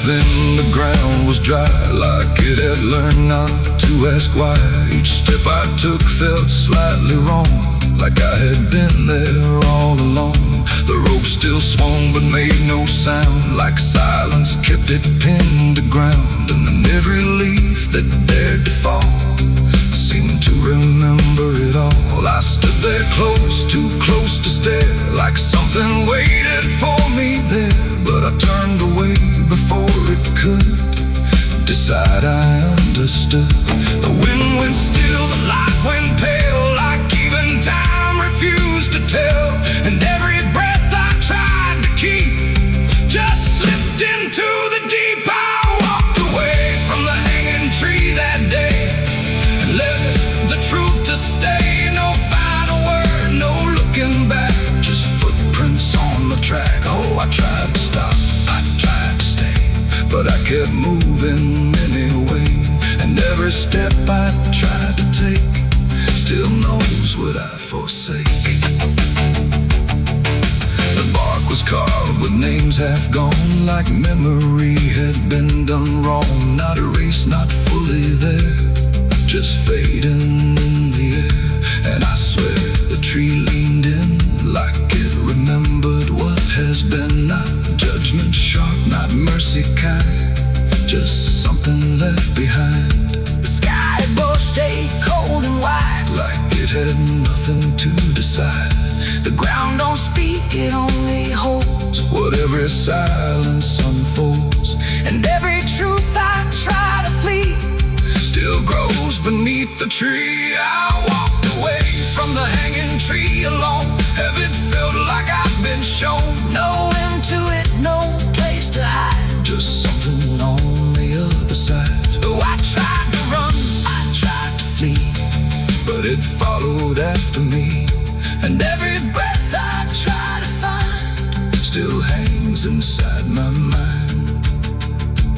then the ground was dry, like it had learned not to ask why. Each step I took felt slightly wrong, like I had been there all along. The rope still swung but made no sound, like silence kept it pinned to ground. And then every leaf that dared to fall seemed to remember it all. I stood there close, too close to stare, like something waited for me there. But I turned away before it could decide I understood. The wind went still, the light went pale, like even time refused to tell. And every breath I tried to keep just slipped into the deep. I walked away from the hanging tree that day and let the truth to stay. No final word, no looking back, just footprints on the track. Oh, I tried to stop, I tried to stay, but I kept moving anyway. And every step I tried to take still knows what I forsake. The bark was carved with names half gone, like memory had been done wrong. Not erased, not fully there, just fading in the air. And I swear the tree leaned in, like it remembered what has been. Not judgment sharp, not mercy kind, just something left behind. The sky above stayed cold and wide, like it had nothing to decide. The ground don't speak, it only holds what every silence unfolds. And every truth I try to flee still grows beneath the tree. I walked away from the hanging tree alone. Heaven felt like I'd been shown. No end to it, no place to hide, just something on the other side. Oh, I tried to run, I tried to flee, but it followed after me. And every breath I try to find still hangs inside my mind.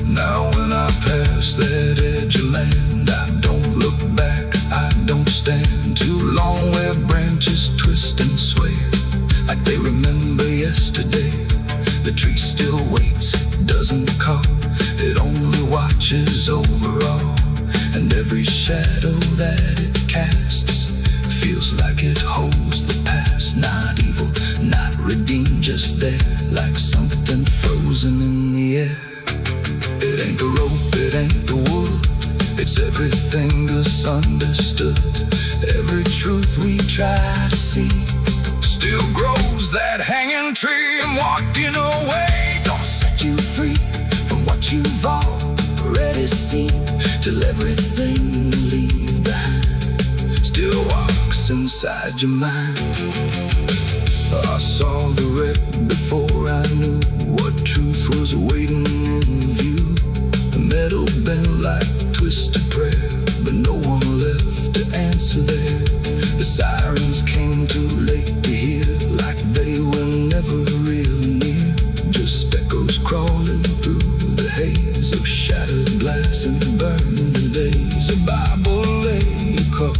Now when I pass that edge of land, I don't look back, I don't stand too long where branches twist and sway, like they remember yesterday. The tree still waits, it doesn't call, it only watches over all. And every shadow that it casts feels like it holds the past. Not evil, not redeemed, just there, like something frozen in the air. It ain't the rope, it ain't the wood, it's everything misunderstood. Every truth we try to see still grows that hanging tree. And walking away don't set you free from what you've already seen, till everything you leave behind still walks inside your mind. I saw the wreck before I knew what truth was waiting in view. The metal bent like twisted prayer, but no one left to answer there. The sirens came too late to hear, like they were never real near, just echoes crawling through the haze of shattered glass and burned delays. A Bible lay across.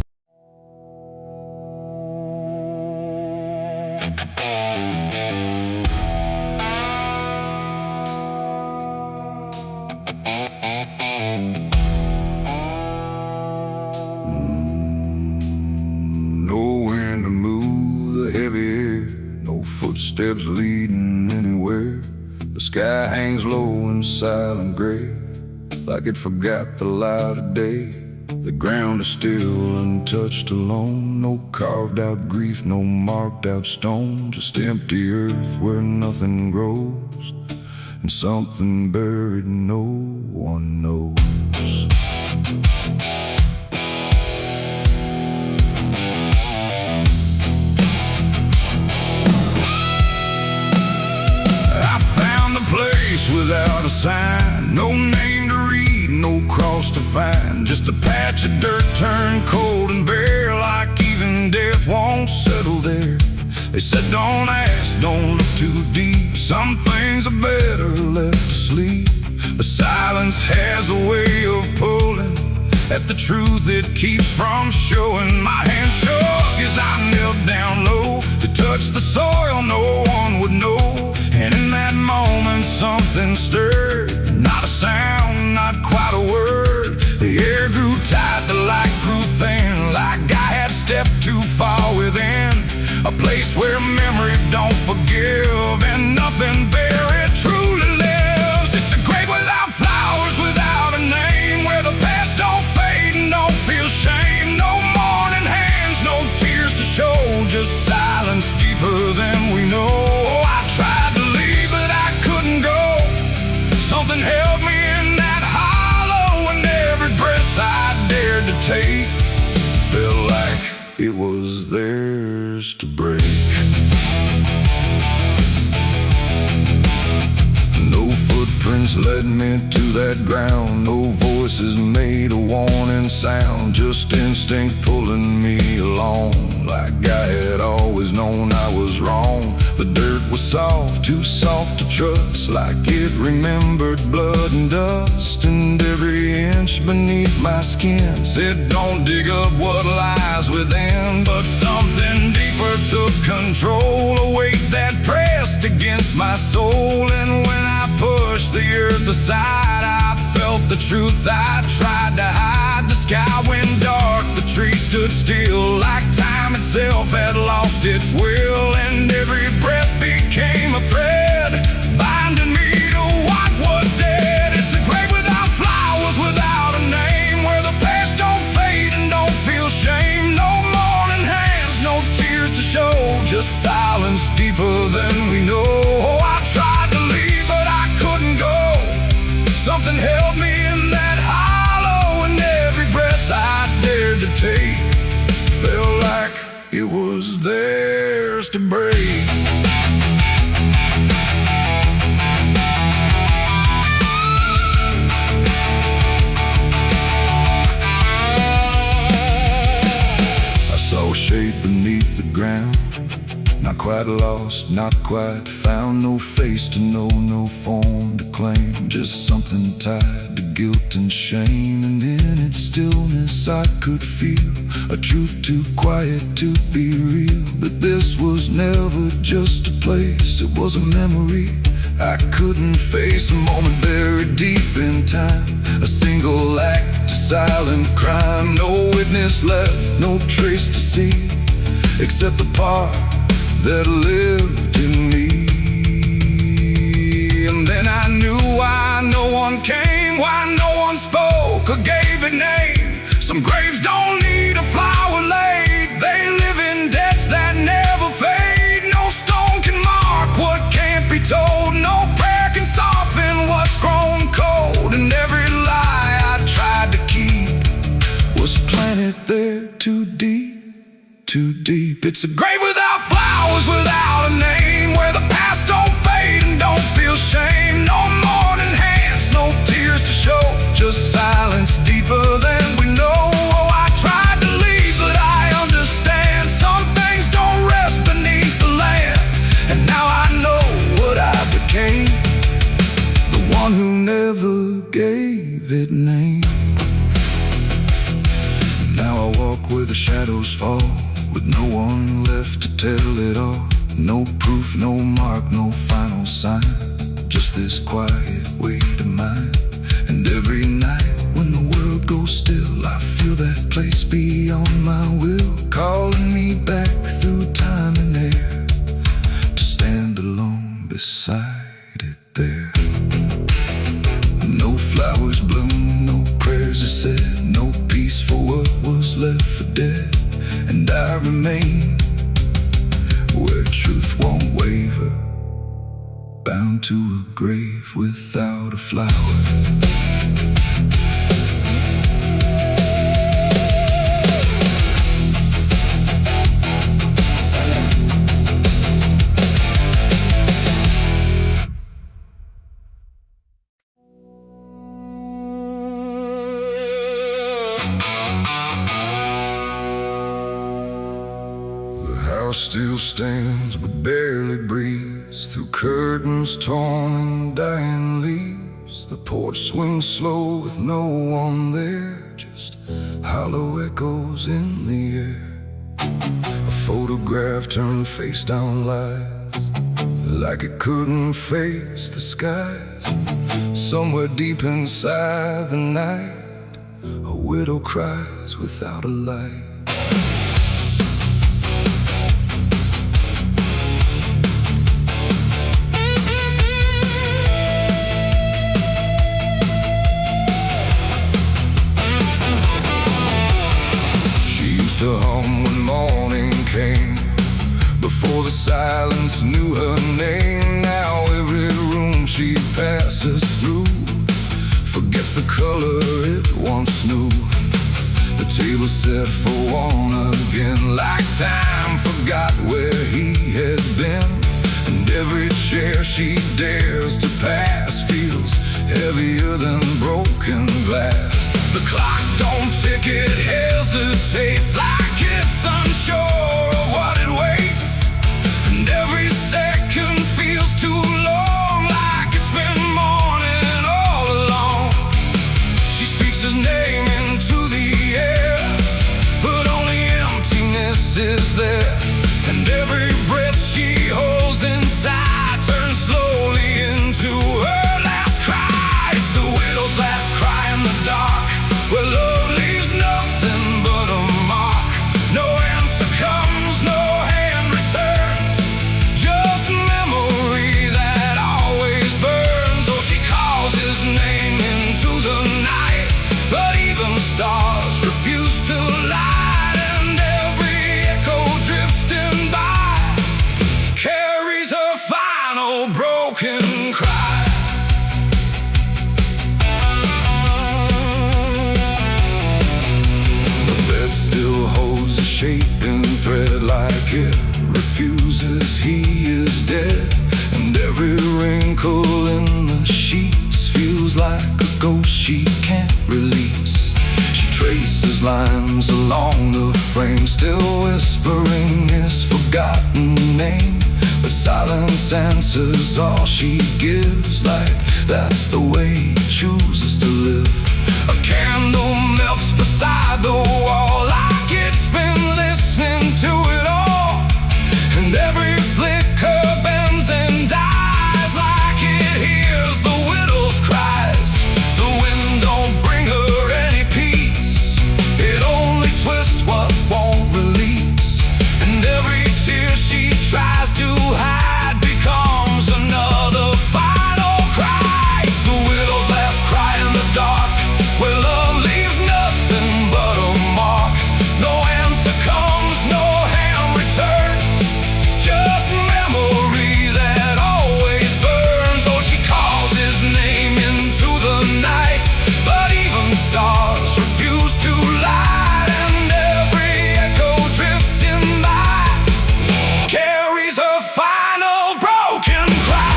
Footsteps leading anywhere. The sky hangs low in silent gray, like it forgot the light of day. The ground is still untouched alone. No carved out grief, no marked out stone, just empty earth where nothing grows, and something buried no one knows. Without a sign, no name to read, no cross to find, just a patch of dirt turned cold and bare, like even death won't settle there. They said don't ask, don't look too deep, some things are better left to sleep. But silence has a way of pulling at the truth it keeps from showing. My hand shook as I knelt down low to touch the soil no one would know. And in that moment something stirred, not sound, not quite a word. The air grew tight, the light grew thin, like I had stepped too far within a place where memory don't forgive and nothing buried truly lives. It's a grave without flowers, without a name, where the past don't fade and don't feel shame. No mourning hands, no tears to show, just silence deeper than we know. I tried to leave, but I couldn't go. Something held me in that hollow, and every breath I dared to take felt like it was theirs to break. No footprints led me to that ground, no voices made a warning sound, just instinct pulling me along, like I had always known I was wrong. The dirt was soft, too soft to trust, like it remembered blood and dust, and every inch beneath my skin said don't dig up what lies within. But something deeper took control, a weight that pressed against my soul, and when I pushed the earth aside, I felt the truth I tried to hide. The sky went dark, the tree stood still, like time itself had lost its will, and every breath became a thread, binding me to what was dead. It's a grave without flowers, without a name, where the past don't fade and don't feel shame. No mourning hands, no tears to show, just silence deeper than we know. I tried to leave, but I couldn't go. Something held me in that hollow, and every breath I dared to take felt like it was theirs to break. I saw a shape beneath the ground, not quite lost, not quite found. No face to know, no form to claim, just something tied to guilt and shame. And in its stillness I could feel a truth too quiet to be real, that this was never just a place, it was a memory I couldn't face. A moment buried deep in time, a single act, a silent crime. No witness left, no trace to see, except the part that lived in me. And then I knew why no one came, why no one spoke or gave a name. Some graves don't need a flower laid, they live in debts that never fade. No stone can mark what can't be told, no prayer can soften what's grown cold. And every lie I tried to keep was planted there too deep, too deep. It's a grave without flowers, without a name, where the past don't fade and don't feel shame. No mourning hands, no tears to show, just silence deeper than we know. Oh, I tried to leave, but I understand some things don't rest beneath the land. And now I know what I became, the one who never gave it name. Now I walk where the shadows fall, with no one left to tell it all. No proof, no mark, no final sign, just this quiet weight of mine. And every night when the world goes still, I feel that place beyond my will, calling me back through time and air, to stand alone beside it there. No flowers bloom, no prayers are said, no peace for what was left for dead. And I remain where truth won't waver, bound to a grave without a flower. Still stands but barely breathes through curtains torn and dying leaves. The porch swings slow with no one there, just hollow echoes in the air. A photograph turned face down lies, like it couldn't face the skies. Somewhere deep inside the night, a widow cries without a light. To hum when morning came, before the silence knew her name. Now every room she passes through forgets the color it once knew. The table set for one again, like time forgot where he had been. And every chair she dares to pass feels heavier than broken glass. The clock don't tick, it hesitates like it's unsure of what it waits. And every second feels too long, like it's been morning all along. She speaks his name into the air, but only emptiness is there. And every breath she holds inside turns slowly into her last cry. It's the widow's last cry in the dark, where love leaves nothing but a mark. No answer comes, no hand returns, just memory that always burns. Oh, she calls his name into the night, but even stars refuse to light. And every echo drifting by carries her final broken cry. Shaping thread like it refuses he is dead. And every wrinkle in the sheets feels like a ghost she can't release. She traces lines along the frame, still whispering his forgotten name. But silence answers all she gives, like that's the way he chooses to live. A candle melts beside the wall, like it's been listening to it all. And every flicker bends and dies, like it hears the widow's cries. The wind don't bring her any peace, it only twists what won't release. And every tear she tries to hide becomes another final cry. It's the widow's last cry in the dark, where love leaves nothing but a mark. No answer comes, no hand returns, just memory that always burns. Oh, she calls his name into the night, but even stars refuse to light. And every echo drifting by carries her final broken cry.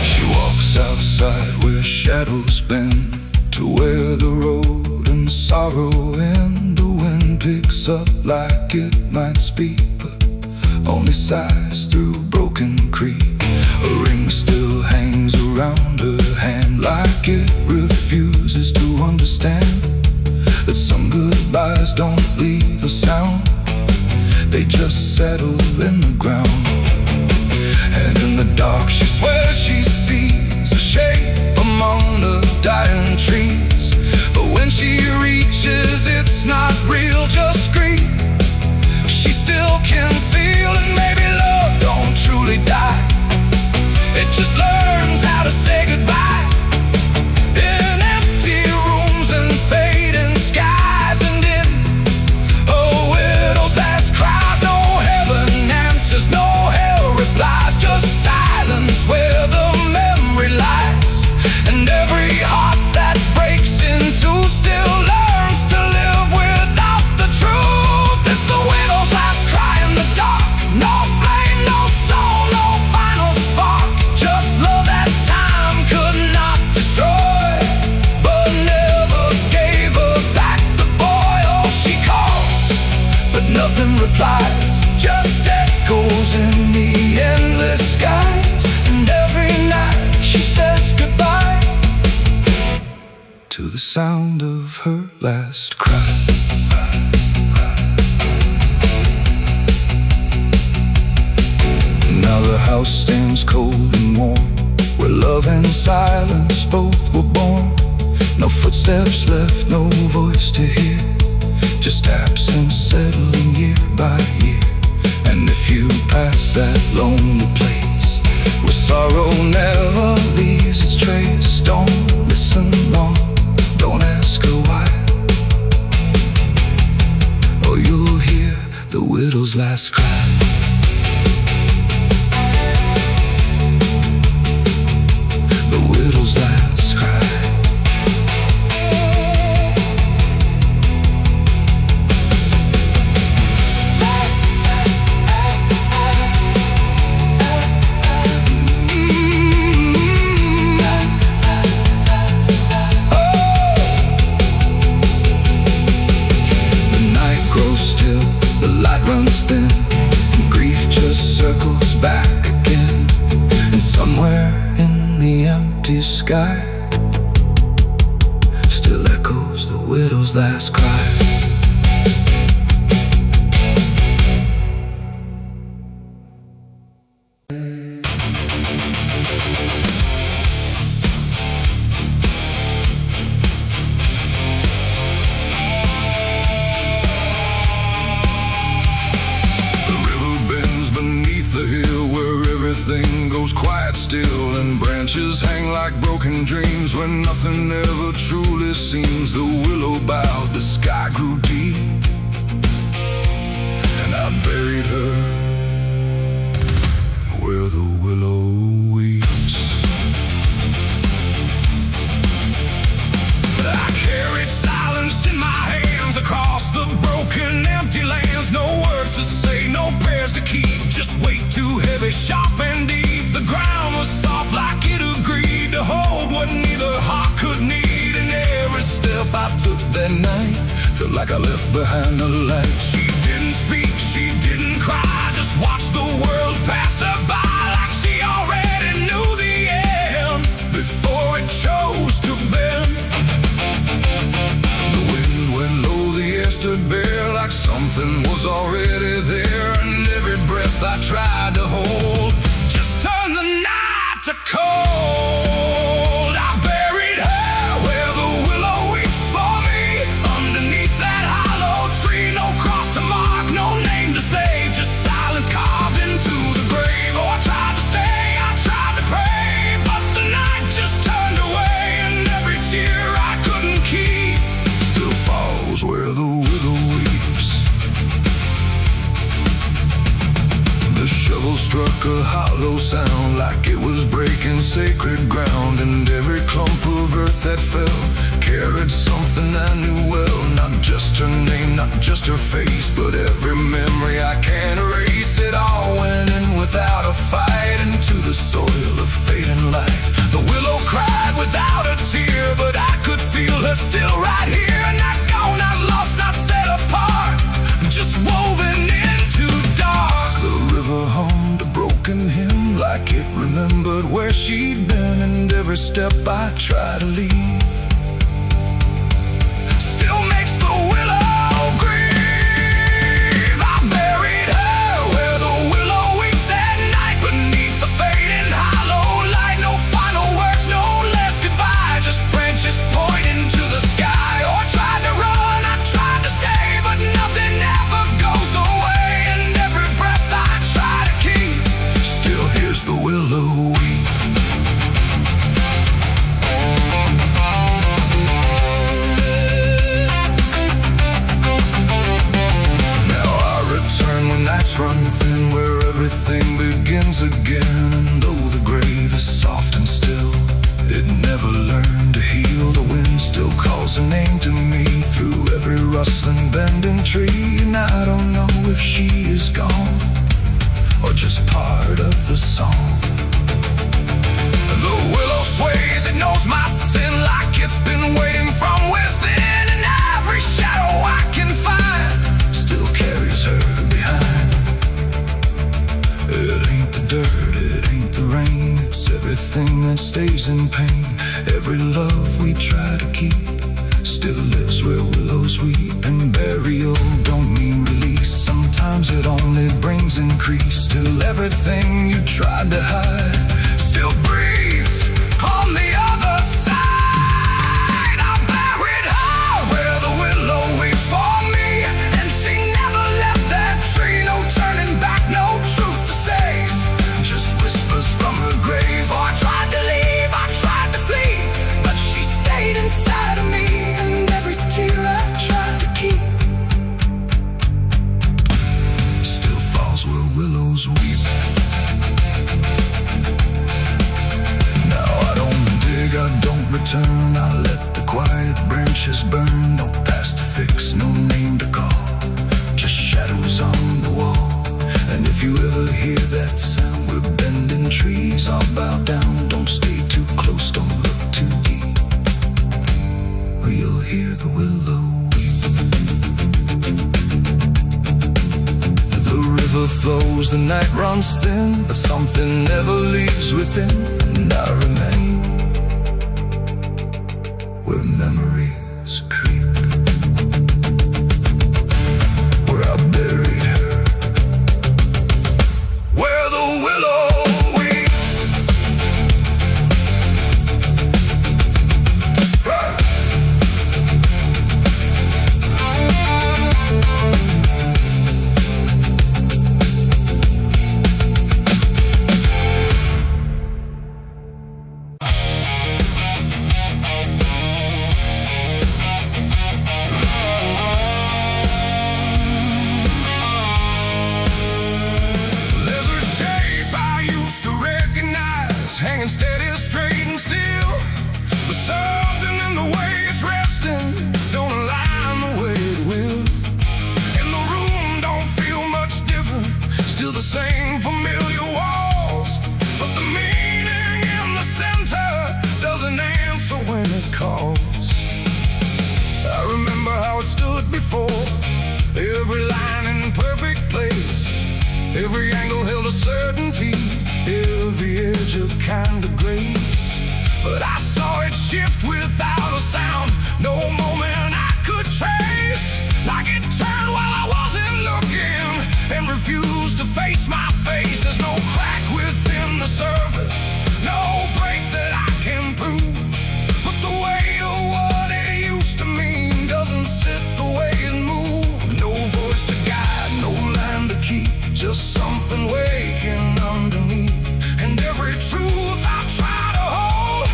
She walks outside where shadows bend, to where the road and sorrow end. The wind picks up like it might speak, but only sighs through broken creek. A ring still hangs around her hand, like it refuses to understand that some goodbyes don't leave a sound, they just settle in the ground. And in the dark she swears she sees a shape among the dying trees. But when she reaches, it's not real, just grief. She still can feel, and maybe love don't truly die, it just learns how to say goodbye. In empty rooms and fading skies, and in a widow's last cries, no heaven answers, no hell replies, just silence where the memory lies. And every heart that breaks into still learns to live without the truth. It's the widow's last cry the sound of her last cry. Now the house stands cold and warm, where love and silence both were born. No footsteps left, no voice to hear, just absence settling year by year. And if you pass that lonely place where sorrow never leaves its trace, don't listen long, don't ask her why, or you'll hear the widow's last cry. The widow's last cry. Runs thin, and grief just circles back again. And somewhere in the empty sky still echoes the widow's last cry. Everything goes quiet still, and branches hang like broken dreams when nothing ever truly seems. The willow bowed, the sky grew deep, and I buried her where the willow weeps. But I carried silence in my hands across the broken empty lands. No words to say, no prayers to keep, just weight too heavy, sharp and deep. The ground was soft like it agreed to hold what neither heart could need. And every step I took that night felt like I left behind the light. She didn't speak, she didn't cry, just watched the world pass her by like she already knew the end before it chose to bend. The wind went low, the air stood bare like something was already there. And every breath I tried to hold just turned the night to cold. I buried her where the willow weeps for me, underneath that hollow tree. No cross to mark, no name to save, just silence carved into the grave. Oh, I tried to stay, I tried to pray, but the night just turned away. And every tear I couldn't keep still falls where the willow weeps. The shovel struck a hollow sound like it was breaking sacred ground. And every clump of earth that fell carried something I knew well. Not just her name, not just her face, but every memory I can't erase. It all went in without a fight into the soil of fading light. The willow cried without a tear, but I could feel her still right here. Not gone, not lost, not set apart, just woven into dark. The river hummed a broken hymn like it remembered where she'd been. And every step I try to leave still makes the willow grieve. I buried her where the willow weeps at night, beneath the fading hollow light. No final words, no less goodbye, just branches pointing to the sky. Oh, I tried to run, I tried to stay, but nothing ever goes away. And every breath I try to keep still hears the willow weep. Nights run thin where everything begins again. And though the grave is soft and still, it never learned to heal. The wind still calls a name to me through every rustling bending tree. And I don't know if she is gone or just part of the song. The willow sways, it knows my sin like it's been waiting from within. And every shadow I can find still carries her behind. It ain't the dirt, it ain't the rain, it's everything that stays in pain. Every love we try to keep still lives where willows weep. And burial don't mean release, sometimes it only brings increase. Till everything you tried to hide still breathes on the other side. I buried her where the willow weep for me, and she never left that tree. No turning back, no truth to save, just whispers from her grave. Oh, I tried to leave, I tried to flee, but she stayed inside of me, and every tear I tried to keep still falls where willows weep. Now I don't dig, I don't return, I let the quiet branches burn. No past to fix, no name to call, just shadows on the wall. And if you ever hear that sound, we're bending trees, I'll bow down. Don't stay too close, don't look too deep, or you'll hear the willow weep. The river flows, the night runs thin, but something never leaves within. And I remain where memories creep, where I buried her, where the willow weep. There's a shape I used to recognize, hanging steady, straight and still, but something in the way it's resting don't align the way it will. And the room don't feel much different, still the same familiar walls, but the meaning in the center doesn't answer when it calls. I remember how it stood before, every line in perfect place, every angle held a certainty, every edge a kind of grace. But I saw it shift without a sound, no moment I could trace. Like it turned while I wasn't looking, and refused to face my face. There's no crack within the surface, no break that I can prove, but the weight of what it used to mean doesn't sit the way it moved. No voice to guide, no line to keep, just something waking underneath. And every truth I try to hold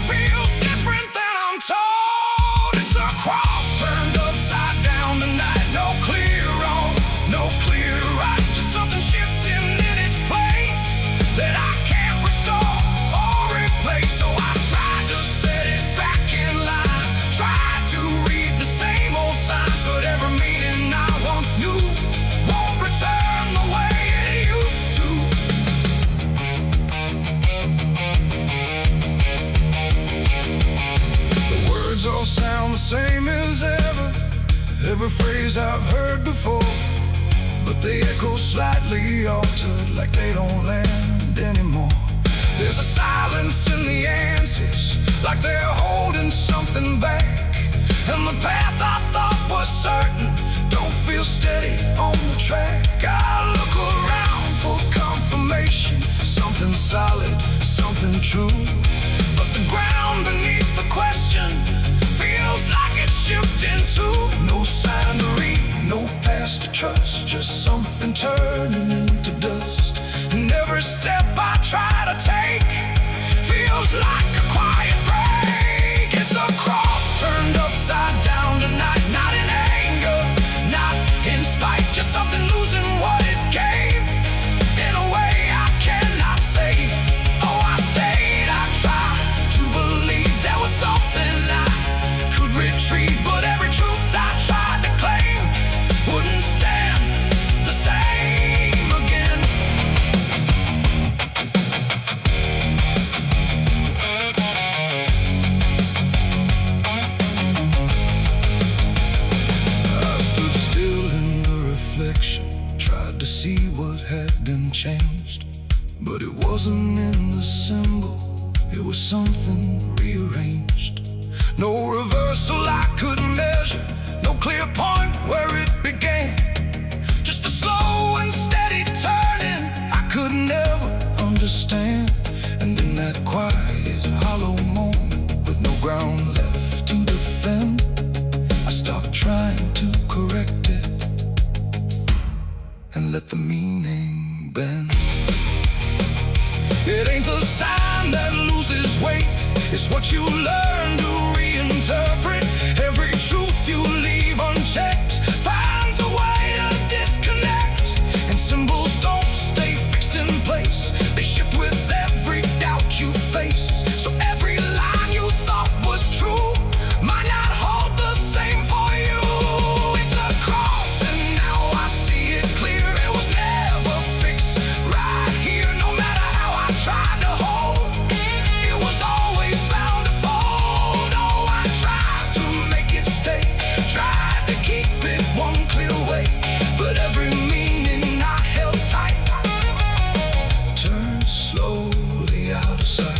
feels different than I'm told. It's a cross turned upside down tonight, no clear wrong, no clear right, just something shifting in its place that I can't restore or replace. So I tried to set it back in line, tried to read the same old signs, but every meaning I once knew won't return the way it used to. The words all sound the same as ever, every phrase I've heard before, but they echo slightly altered, like they don't land anymore. There's a silence in the answers, like they're holding something back. And the path I thought was certain don't feel steady on the track. I look around for confirmation, something solid, something true, but the ground beneath the question feels like it's shifting too. No sign to read, no past to trust, just something turning into dust. And every step I try to take feels like a quiet break. It's a cross turned upside down tonight, not in anger, not in spite, just something losing what it gave in a way I cannot save. Oh, I stayed, I tried to believe there was something I could retrieve, but every truth I tried to claim wouldn't stand the same again. I stood still in the reflection, tried to see what had been changed, but it wasn't in the symbol, it was something rearranged. No reversal I could measure, no clear point where it began. Just a slow and steady turning I could never understand. And in that quiet, hollow moment, with no ground left to defend, I stopped trying to correct it and let the meaning bend. It ain't the sign that loses weight, it's what you learn to reinterpret. Every truth you leave unchecked finds a way to disconnect. And symbols don't stay fixed in place, they shift with every doubt you face. So every line you thought was true might not hold the same for you. It's a cross and now I see it clear. It was never fixed right here, no matter how I tried to hold. It was always bound to fold. Oh, I tried to make it stay, tried to keep it one clear way, but every meaning I held tight turned slowly out of sight.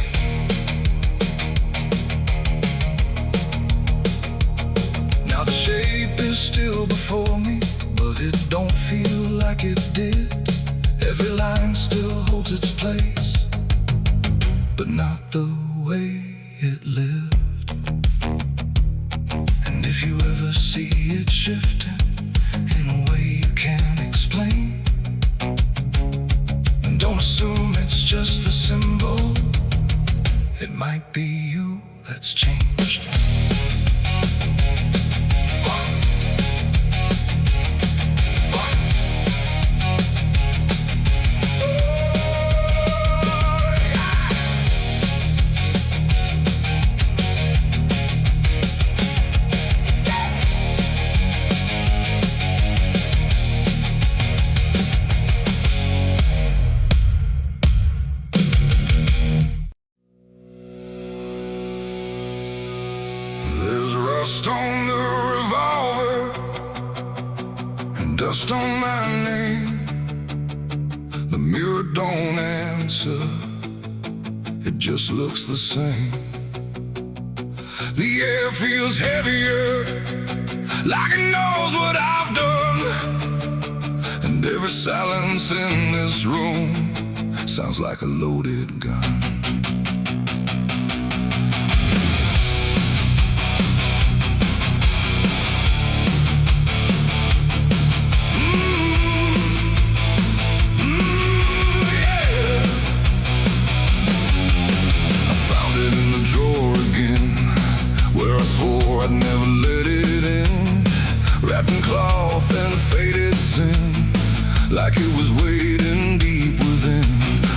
Now the shape is still before me, but it don't feel like it did. Every line still holds its place, but not the way it lived. And if you ever see it shifting in a way you can't explain, then don't assume it's just the symbol. It might be you that's changed. There's rust on the revolver and dust on my name. The mirror don't answer, it just looks the same. The air feels heavier, like it knows what I've done. And every silence in this room sounds like a loaded gun. I'd never let it in, wrapped in cloth and faded sin, like it was waiting deep within.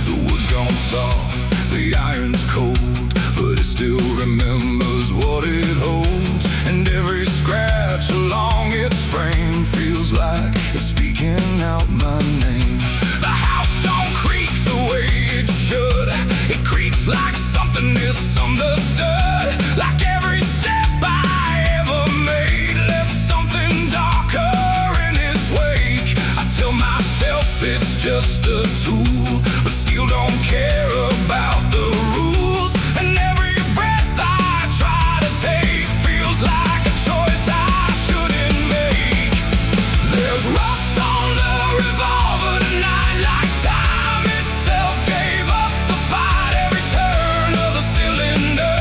The wood's gone soft, the iron's cold, but it still remembers what it holds. And every scratch along its frame feels like it's speaking out my name. The house don't creak the way it should, it creaks like something misunderstood. Like every step I ever made left something darker in its wake. I tell myself it's just a tool, but still don't care about the rules. And every breath I try to take feels like a choice I shouldn't make. There's rust on the revolver tonight, like time itself gave up the fight. Every turn of the cylinder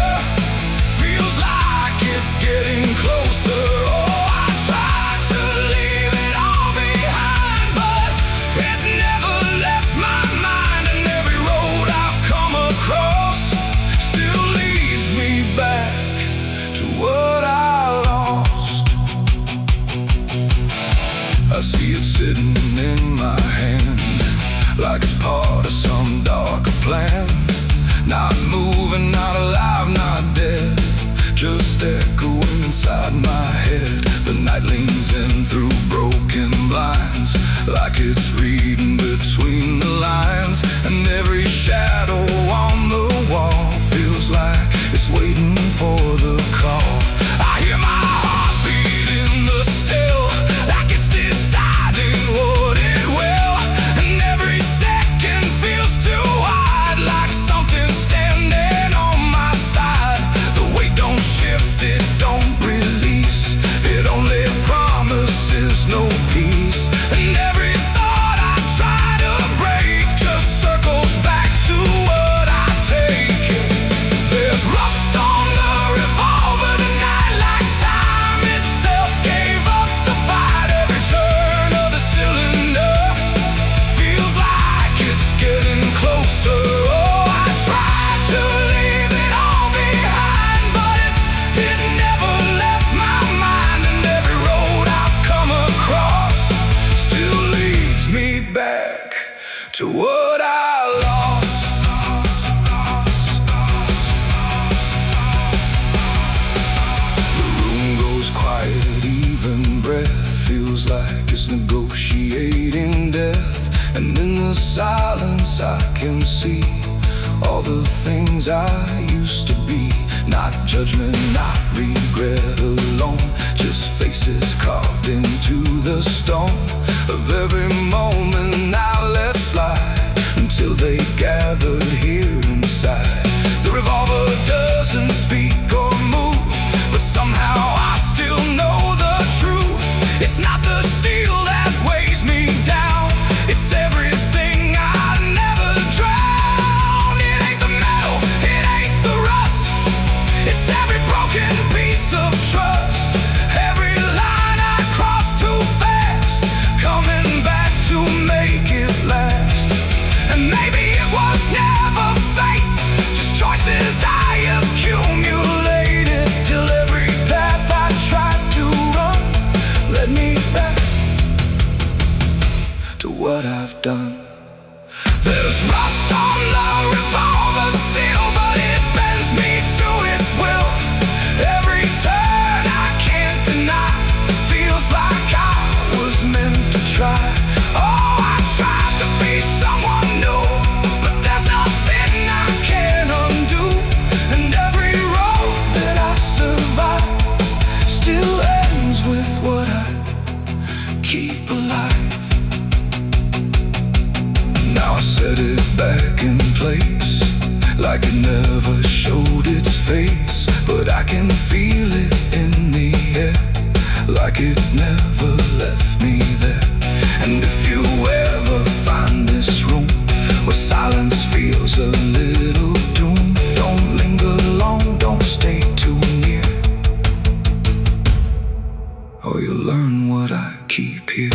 once I can see all the things I used to be. Not judgment, not regret alone, just faces carved into the stone of every moment I let slide, until they gathered here inside. The revolver doesn't speak or move, but somehow I still know the truth. It's not the steel that weighs me down, it's everything I never drowned. It ain't the metal, it ain't the rust, it's every broken piece of trust, every line I crossed too fast, coming back to make it last. And maybe it was never fate, just choices I accumulated, till every path I tried to run led me back to what I've done. There's rust on the revolver still, but it bends me to its will. Every turn I can't deny, feels like I was meant to try. Oh, I tried to be someone new, but there's nothing I can undo. And every road that I survive still ends with what I keep alive. Now I set it back in place, like it never showed its face, but I can feel it in the air, like it never left me there. And if you ever find this room where silence feels a little doom, don't linger long, don't stay too near, or you'll learn what I keep here.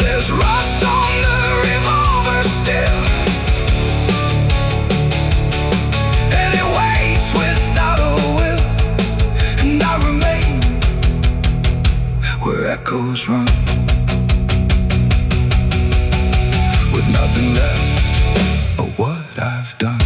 There's rust on the revolver still, and it waits without a will, and I remain where echoes run, with nothing left of what I've done.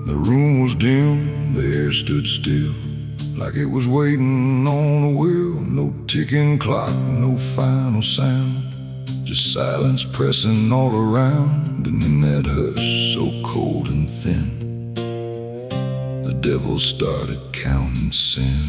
The room was dim, the air stood still, like it was waiting on a wheel. No ticking clock, no final sound, just silence pressing all around. And in that hush so cold and thin, the devil started counting sin.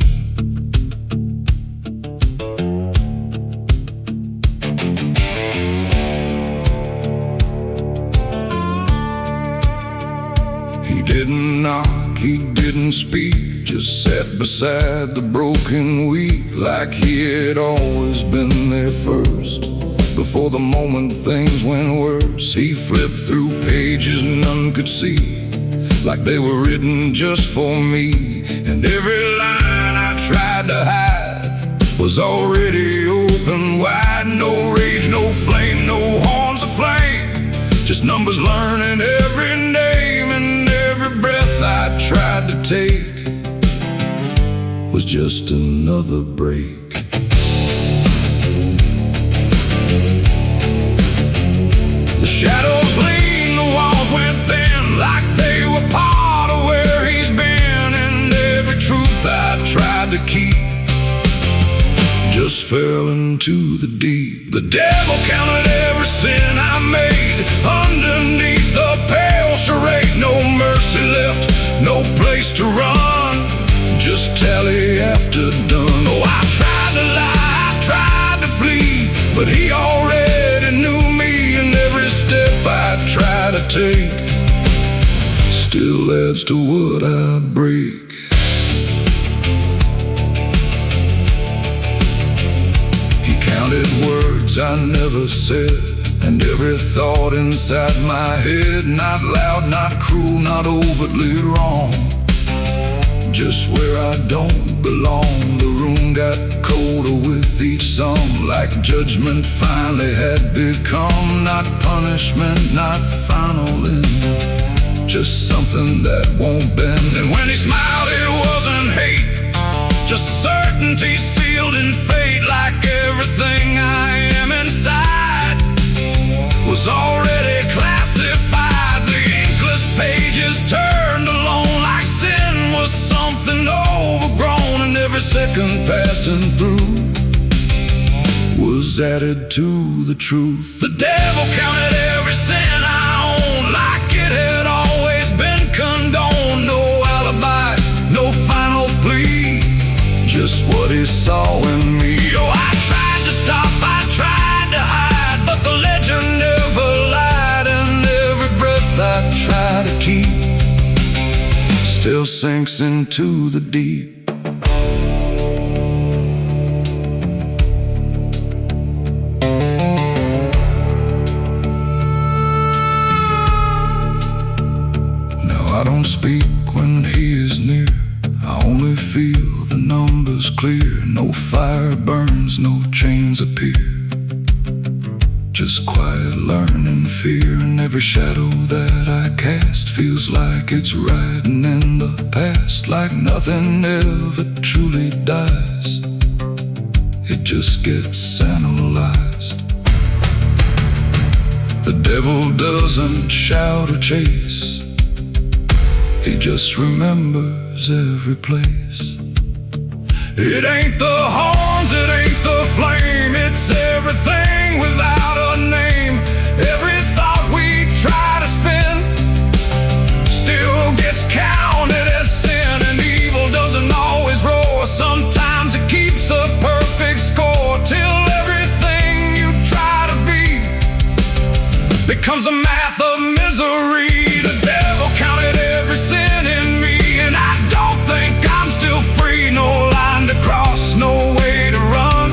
He didn't knock, he didn't speak, just sat beside the broken weak, like he had always been there first. Before the moment things went worse, he flipped through pages none could see, like they were written just for me. And every line I tried to hide was already open wide. No rage, no flame, no horns of flame, just numbers learning every name. And every breath I tried to take was just another break. The shadows lean, the walls went thin, like they were part of where he's been. And every truth I tried to keep just fell into the deep. The devil counted every sin I made underneath the pale charade. No mercy left, no place to run, just tally after done. Oh, I tried to lie, I tried to flee, but he already knew me. And every step I try to take still adds to what I break. Counted words I never said, and every thought inside my head. Not loud, not cruel, not overtly wrong, just where I don't belong. The room got colder with each song, like judgment finally had become. Not punishment, not final end, just something that won't bend. And when he smiled it wasn't hate, just certainty sealed in fate, like everything I am inside was already classified. The inkless pages turned alone, like sin was something overgrown, and every second passing through was added to the truth. The devil counted every sin I owned, like it had always been condoned. No alibi, no final plea, just what he saw in me. Oh, I tried to stop, I tried to hide, but the legend never lied, and every breath I try to keep still sinks into the deep. I don't speak when he is near, I only feel the numbers clear. No fire burns, no chains appear, just quiet learning fear. And every shadow that I cast feels like it's riding in the past, like nothing ever truly dies, it just gets analyzed. The devil doesn't shout or chase, he just remembers every place. It ain't the horns, it ain't the flame, it's everything without a name. Every thought we try to spin still gets counted as sin. And evil doesn't always roar, sometimes it keeps a perfect score, till everything you try to be becomes a math of misery. The devil counted every sin in me, and I don't think I'm still free. No line to cross, no way to run,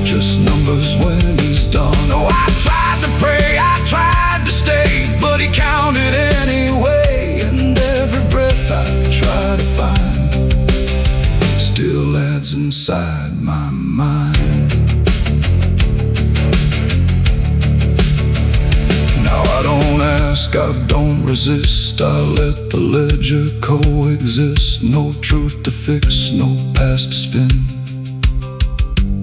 just numbers when he's done. Oh, I tried to pray, I tried to stay, but he counted anyway. And every breath I try to find still adds inside my mind. I don't ask, I don't resist, I let the ledger coexist. No truth to fix, no past to spin,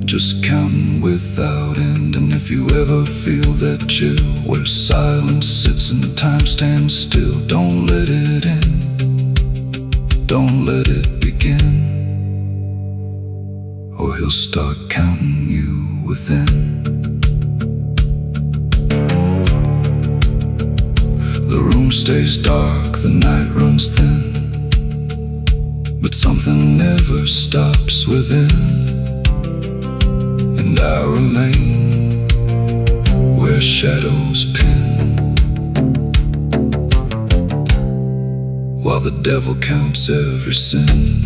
just counting without end. And if you ever feel that chill where silence sits and time stands still, don't let it in, don't let it begin, or he'll start counting you within. The room stays dark, the night runs thin, but something never stops within. And I remain where shadows pin, while the devil counts every sin.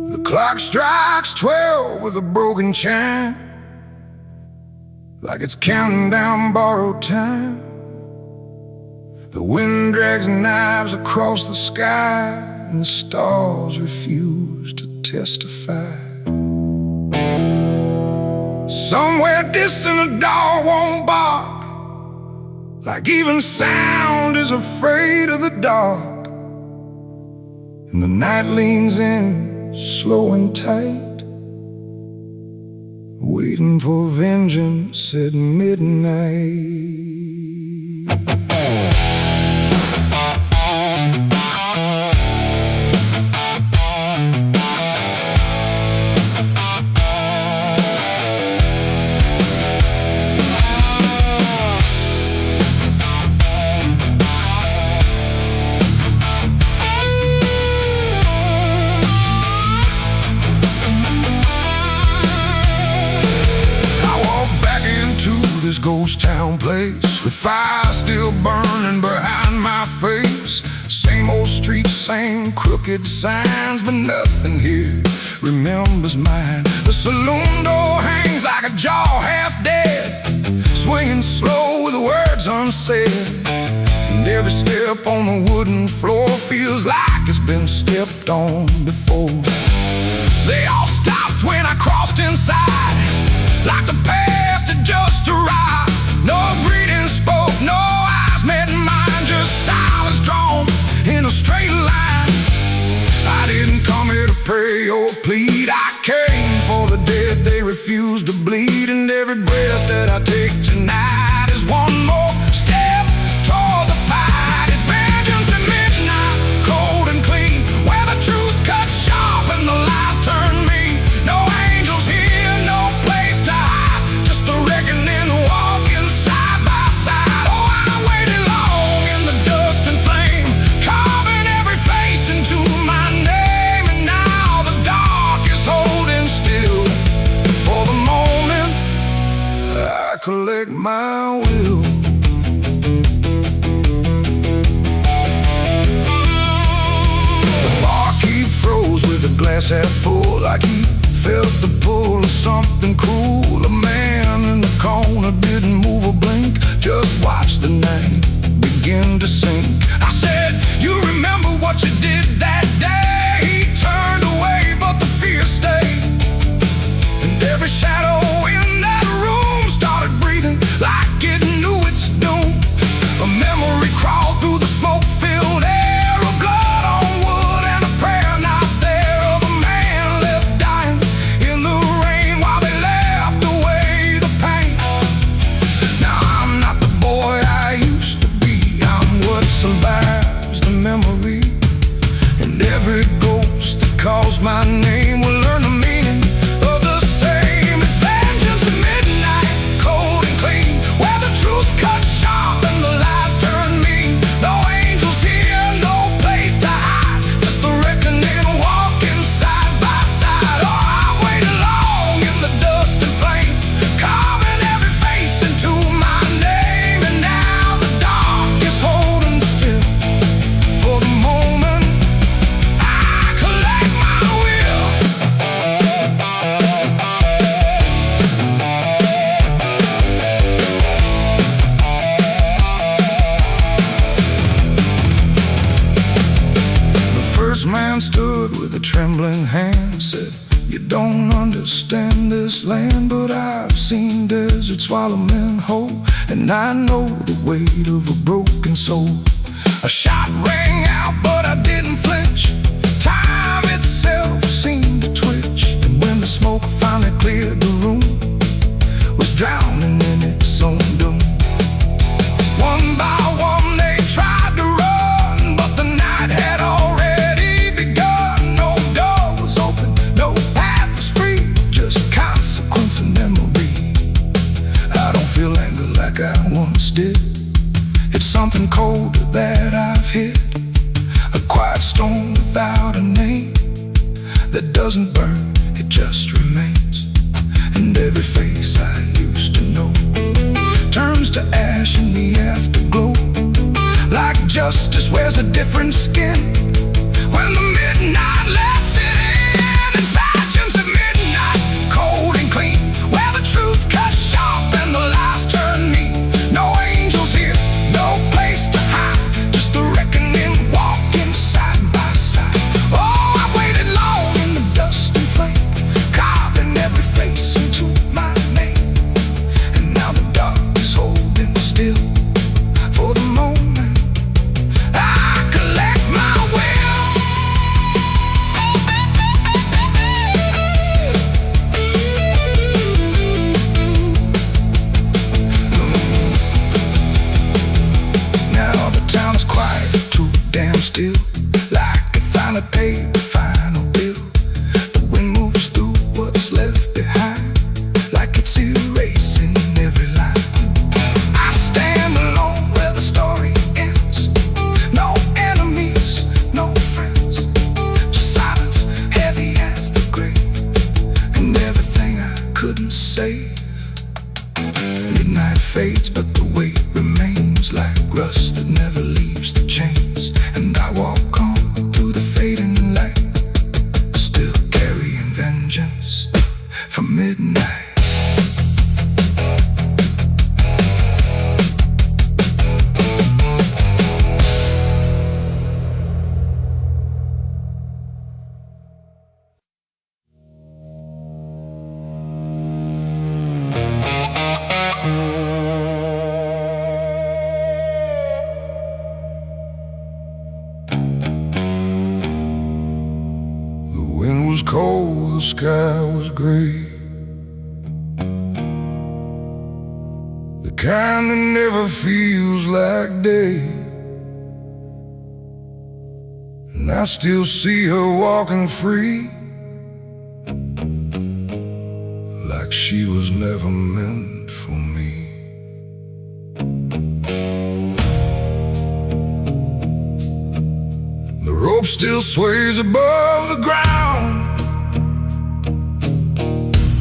The clock strikes 12 with a broken chime, like it's counting down borrowed time. The wind drags knives across the sky, and the stars refuse to testify. Somewhere distant a dog won't bark, like even sound is afraid of the dark. And the night leans in slow and tight, waiting for vengeance at midnight. This ghost town place, with fire still burning behind my face. Same old streets, same crooked signs, but nothing here remembers mine. The saloon door hangs like a jaw half dead, swinging slow with words unsaid. And every step on the wooden floor feels like it's been stepped on before. They all stopped when I crossed inside, like the past had just arrived. No greeting spoke, no eyes met mine, just silence drawn in a straight line. I didn't come here to pray or plead, I came for the dead they refused to bleed. And every breath that I take tonight is one more step toward the fight. It's vengeance at midnight, cold and clean, where the truth cuts sharp and the lies turn mean. No angels here, no place to hide, just the reckoning walking side by side. Oh, I waited long in the dust and flame, carving every face into my name. And now the dark is holding still. For the moment I collect my will. The barkeep froze with a glass half full, like he felt the pull of something cruel. A man in the corner didn't move a blink, just watched the night begin to sink. I said, you remember what you did that day? He turned away, but the fear stayed. And every shadow in that room started breathing like it knew its doom. A memory crawled through the smoke-filled air, of blood on wood and a prayer not there, of a man left dying in the rain while they left away the pain. Now I'm not the boy I used to be, I'm what survives the memory. And every ghost that calls my name will learn the meaning of the same. It's vengeance at midnight, cold and clean, where the truth cuts sharp and the lies turn mean. No angels here, no place to hide, just the reckoning walking side by side. Oh, I've waited long in the dust and flame, carving every face into my name. And now the dark is holding still. For the moment I collect my will. The first man stood with a trembling hand, said, you don't understand this land, but I've seen deserts swallow men whole, and I know the weight of a broken soul. A shot rang out, but I didn't flinch. Time itself seemed to twitch, and when the smoke finally cleared the room, was drowning in its own doom. One by one they tried to run, but the night had already begun. No door was open, no path was free, just consequence and memory. I don't feel anger like I once did, it's something colder that I've hid. A quiet storm without a name, that doesn't burn, it just remains. And every face I used to know turns to ash in the afterglow, like justice wears a different skin when the midnight lets it in. It's vengeance at midnight, cold and clean, where the truth cuts sharp and the lies turn mean. No angels here, no place to hide, just the reckoning walking side by side. Oh, I waited long in the dust and flame, carving every face into my name. And now the dark is holding still. For the moment I collect my will. Now the town is quiet, too damn still, like it finally paid the final bill. The wind moves through what's left behind, like it's erasing every line. I stand alone where the story ends. No enemies, no friends, just silence heavy as the grave, and everything I couldn't save. Midnight fades, but the weight remains like rust that never leaves the chains. And I walk on through the fading light, still carrying for midnight. Cold, the sky was gray, the kind that never feels like day. And I still see her walking free, like she was never meant for me. The rope still sways above the ground,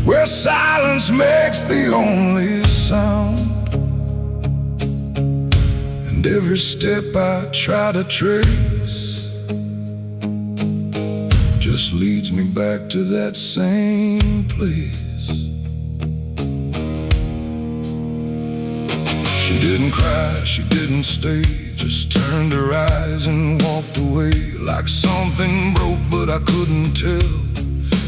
where silence makes the only sound. And every step I try to trace just leads me back to that same place. She didn't cry, she didn't stay, just turned her eyes and walked away, like something broke but I couldn't tell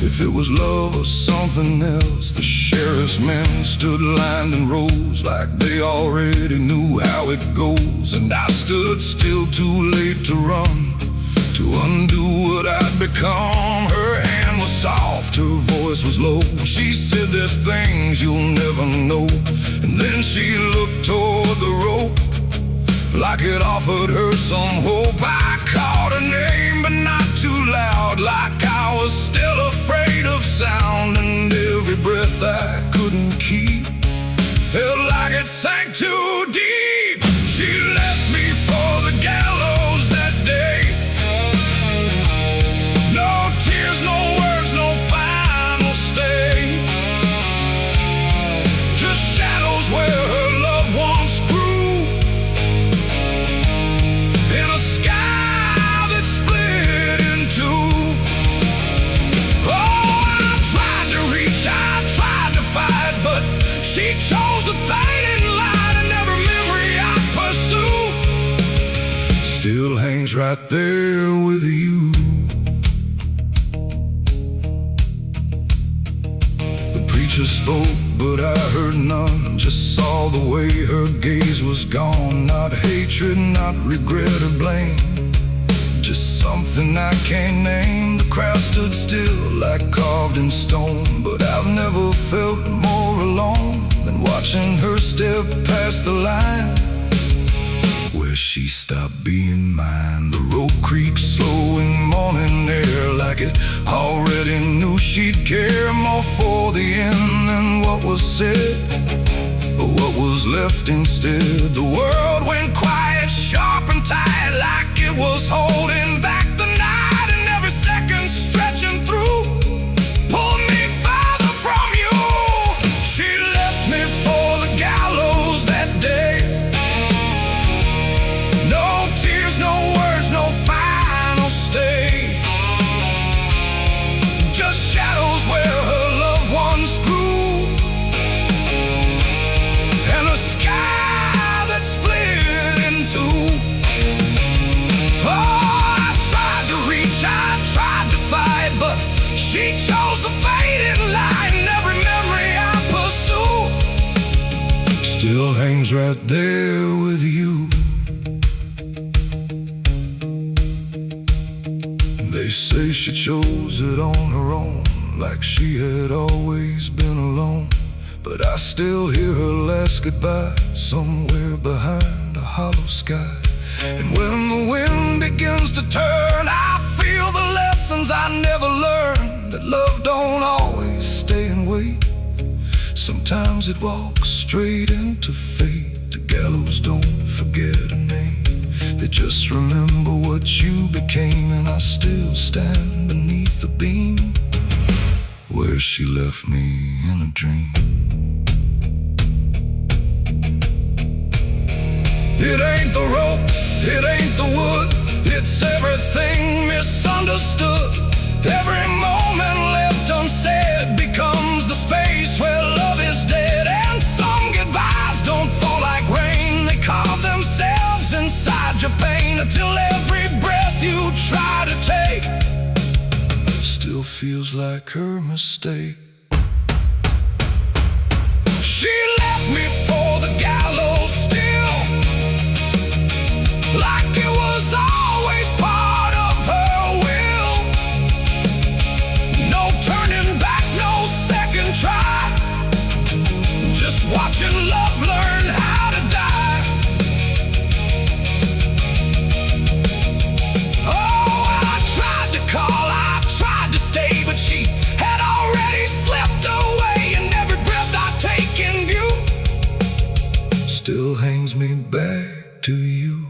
if it was love or something else. The sheriff's men stood lined in rows, like they already knew how it goes. And I stood still, too late to run, to undo what I'd become. Her hand was soft, her voice was low. She said, "There's things you'll never know." And then she looked toward the rope, like it offered her some hope. I called her name, but not too loud, like I was still afraid of sound. And every breath I couldn't keep felt like it sank too deep. She left me for the gallows that day. No tears, no words, no final stay, just shadows where her loved ones grew, in a sky that split in two. Oh, I tried to reach, I tried to fight, but she chose the fading light, and every memory I pursue still hangs right there with you. The preacher spoke, but I heard none, just saw the way her gaze was gone. Not hatred, not regret or blame, just something I can't name. The crowd stood still, like carved in stone, but I've never felt more alone than watching her step past the line where she stopped being mine. The rope creaked slow in morning air, like it already knew she'd care more for the end than what was said, but what was left instead. The world went quiet, sharp and tight, like it was holding back the night, and every second stretching through pulled me farther from you. She left me for the gallows that day. No tears, no words, no final stay, just shadows where her loved ones grew, and a sky that split in two. Oh, I tried to reach, I tried to fight, but she chose the fading light, and every memory I pursue still hangs right there with you. They say she chose it on her own, like she had always been alone, but I still hear her last goodbye somewhere behind a hollow sky. And when the wind begins to turn, I feel the lessons I never learned, that love don't always stay and wait. Sometimes it walks straight into fate. The gallows don't forget a name, they just remember what you became. And I still stand beneath the beam where she left me in a dream. It ain't the rope, it ain't the wood, it's everything misunderstood. Every moment left unsaid becomes the feels like her mistake. She left me for the gallows still, like it was always part of her will. No turning back, no second try, just watching love learn how to die. Oh, I tried to call, I tried to stay, but she had already slipped away, and every breath I take in view still hangs me back to you.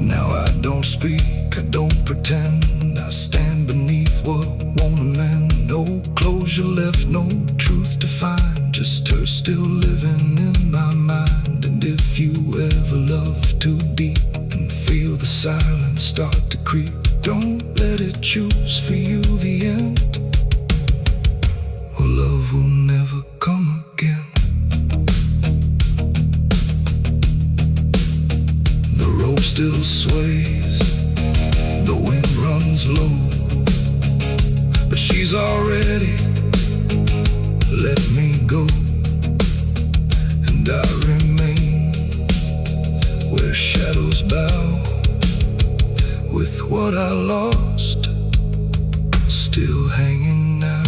Now I don't speak, I don't pretend, I stand beneath what won't amend. No closure left, no truth to find, just her still living in my mind. And if you ever love too deep and feel the silence start to creep, don't let it choose for you the end, or love will never come again. The rope still sways, the wind runs low, but she's already let me go, and I remain where shadows bow, with what I lost still hanging now.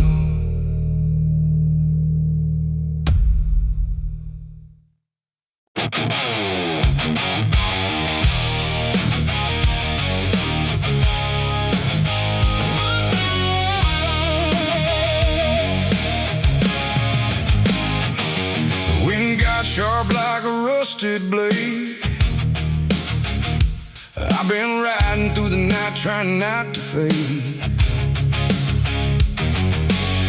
The wind got sharp like a rusted blade. I've been riding through the night trying not to fade.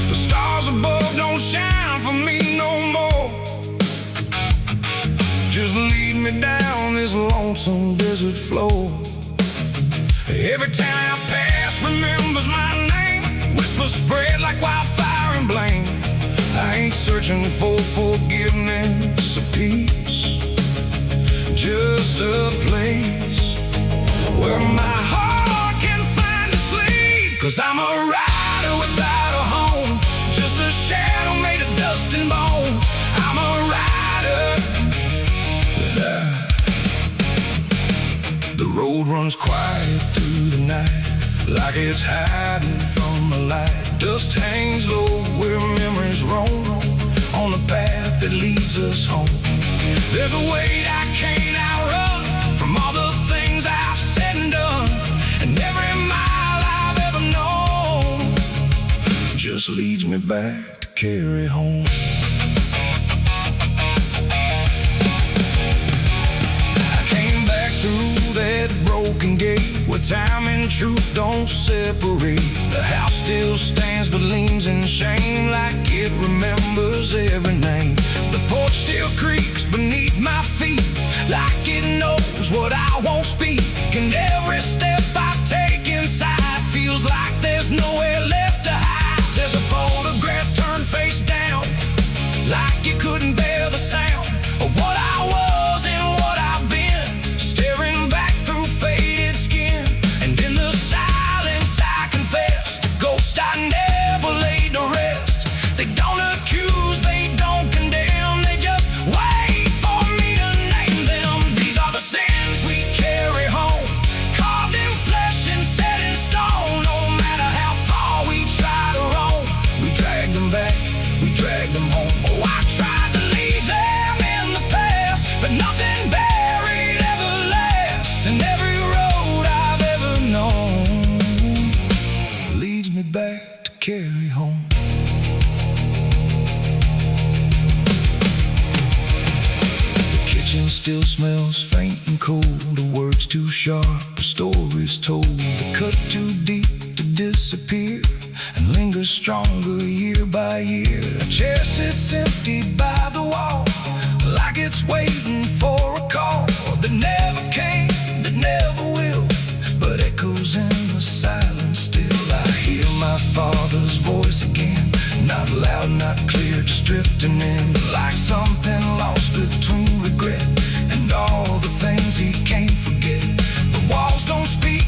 The stars above don't shine for me no more, just lead me down this lonesome desert floor. Every town I pass remembers my name, whispers spread like wildfire and blame. I ain't searching for forgiveness or peace, just a place where my heart can find a sleep. 'Cause I'm a rider without a home, just a shadow made of dust and bone. I'm a rider. The road runs quiet through the night, like it's hiding from the light. Dust hangs low where memories roam, on the path that leads us home. There's a weight I can't outrun, from all the things I've said and done, and every mile I've ever known just leads me back to carry home. I came back through that broken gate, where time and truth don't separate. The house still stands but leans in shame, like it remembers every name. The porch still creaks beneath my feet, like it knows what I won't speak. And every step I take inside feels like there's nowhere left to hide. There's a photograph turned face down, like you couldn't bear the sound of what I was and what I've been, staring back through faded skin. And in the silence I confess, the ghost I never laid to rest. They don't accuse, they don't condemn, they just wait for me to name them. These are the sins we carry home, carved in flesh and set in stone. No matter how far we try to roam, we drag them back, we drag them home. Oh, I tried to leave them in the past, but nothing buried ever lasts. And every road I've ever known Leads me back to carry home. The kitchen still smells faint and cold, the words too sharp, the stories told. The cut too deep to disappear, and lingers stronger year by year. A chair sits empty by the wall, like it's waiting for a call that never came, that never will, but echoes in the silence still. I hear my father's voice again, not loud, not clear, just drifting in, like something lost between regret and all the things he can't forget. The walls don't speak,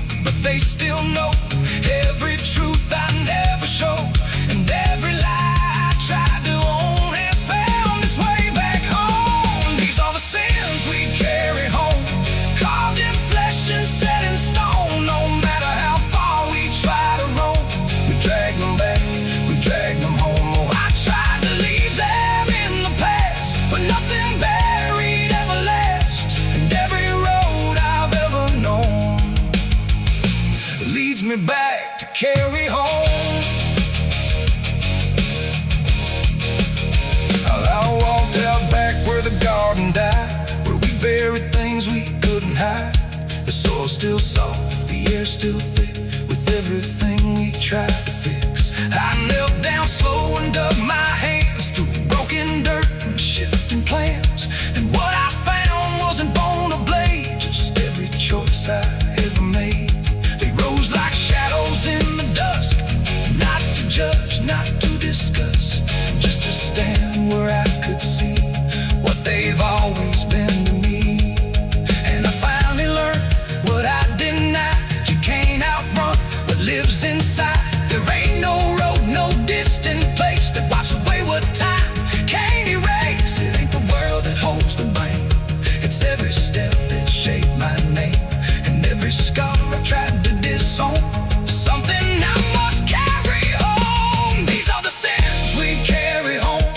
still soft, the air still thick, with everything we tried to fix. I knelt down slow and dug my hands through broken dirt and shifting plans. And what I found wasn't bone or blade, just every choice I ever made. They rose like shadows in the dusk, not to judge, not to discuss, just to stand where I could see what they've always been to me. And I finally learned what I denied: you can't outrun what lives inside. There ain't no road, no distant place that wipes away what time can't erase. It ain't the world that holds the blame, it's every step that shaped my name, and every scar I tried to disown. Something I must carry home. These are the sins we carry home,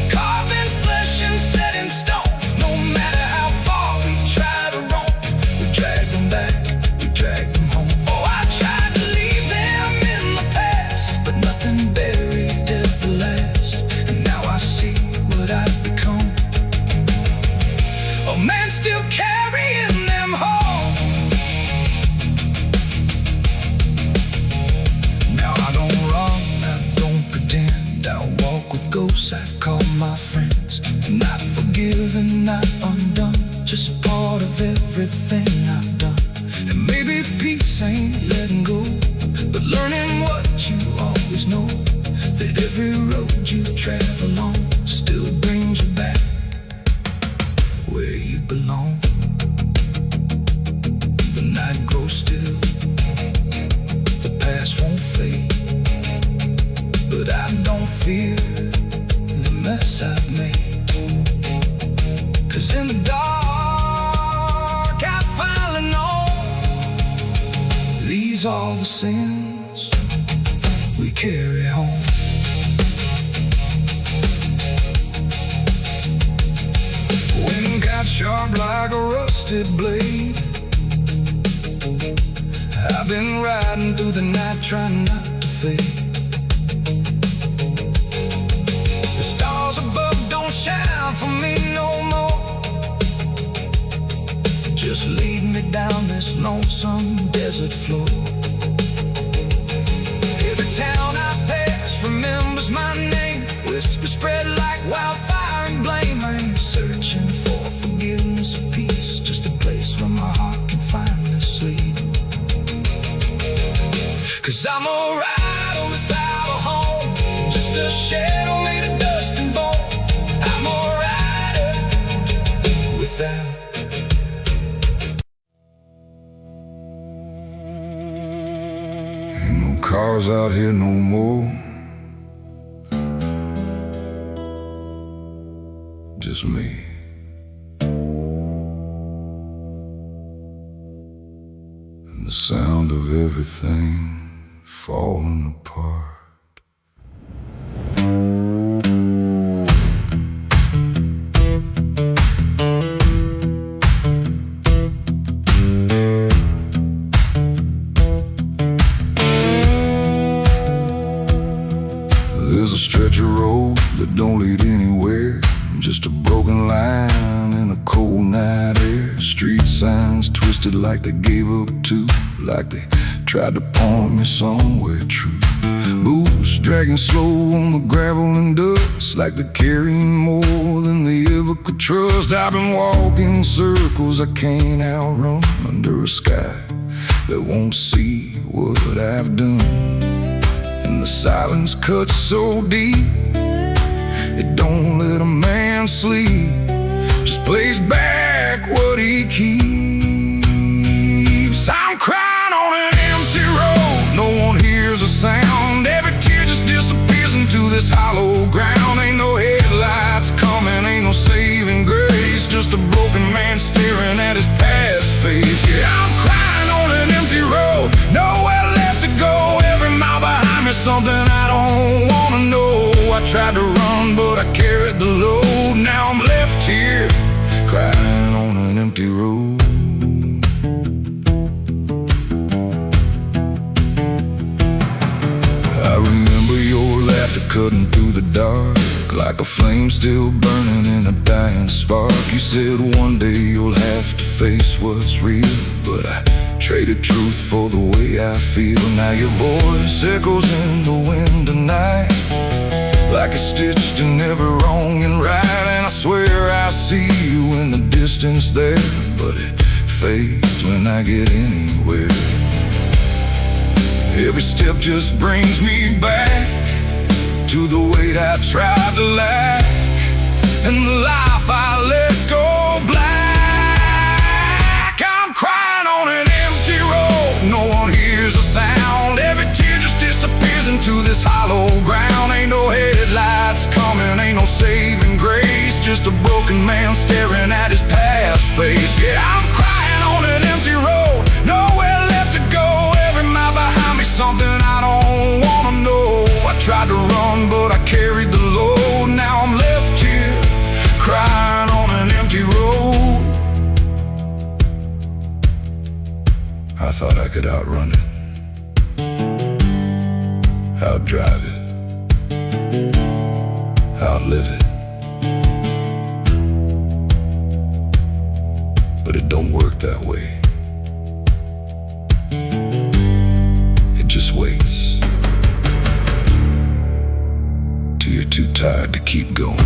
carved in flesh and set in stone. No matter how far we try to roam, we drag them back, we drag them home. Oh, I tried to leave them in the past, but nothing buried ever lasts. And now I see what I've become, a man still carrying them home. Now I don't run, I don't pretend, I walk with ghosts I call my friends. Not forgiven, not undone, just part of everything I've done. And maybe peace ain't letting go, but learning what you always know, that every road you travel on still brings you back where you belong. The night grows still, the past won't fade, but I don't fear the mess I've made. 'Cause in the dark I finally know these are the sins we carry home. Wind got sharp like a rusted blade. I've been riding through the night trying not to fade. The stars above don't shine for me no more, just lead me down this lonesome desert floor. Every town I pass remembers my name, whispers spread like wildfire and blame. I ain't searching for forgiveness or peace, just a place where my heart can finally sleep. 'Cause I'm alright without a home, just a shadow made of dust and bone. I'm alright without. Ain't no cars out here no more, just me. And the sound of everything falling apart. There's a stretch of road that don't lead anywhere, just a broken line in a cold night air. Street signs twisted like they gave up too, like they tried to point me somewhere true. Boots dragging slow on the gravel and dust, like they're carrying more than they ever could trust. I've been walking circles I can't outrun, under a sky that won't see what I've done. And the silence cuts so deep, it don't let a man sleep, just plays back what he keeps. I'm crying on an empty road, no one hears a sound. Every tear just disappears into this hollow ground. Ain't no headlights coming, ain't no saving grace, just a broken man staring at his past face. Yeah, I'm crying on an empty road, nowhere left to go. Every mile behind me, something I don't wanna know. I tried to run, but I carried the load. Now I'm left here, crying on an empty road. I remember your laughter cutting through the dark, like a flame still burning in a dying spark. You said one day you'll have to face what's real, but I Traded truth for the way I feel. Now your voice echoes in the wind tonight, like it's stitched in every wrong and right. And I swear I see you in the distance there, but it fades when I get anywhere. Every step just brings me back to the weight I tried to lack, and the life I let go black. I'm crying on an empty road, no one hears a sound. Every tear just disappears into this hollow ground. Ain't no headlights coming, ain't no saving grace, just a broken man staring at his past face. Yeah, I'm crying on an empty road, nowhere left to go. Every mile behind me, something I don't wanna know. I tried to run, but I carried the load. Now I'm left here, crying on an empty road. I thought I could outrun it, outdrive it, outlive it. But it don't work that way. It just waits till you're too tired to keep going.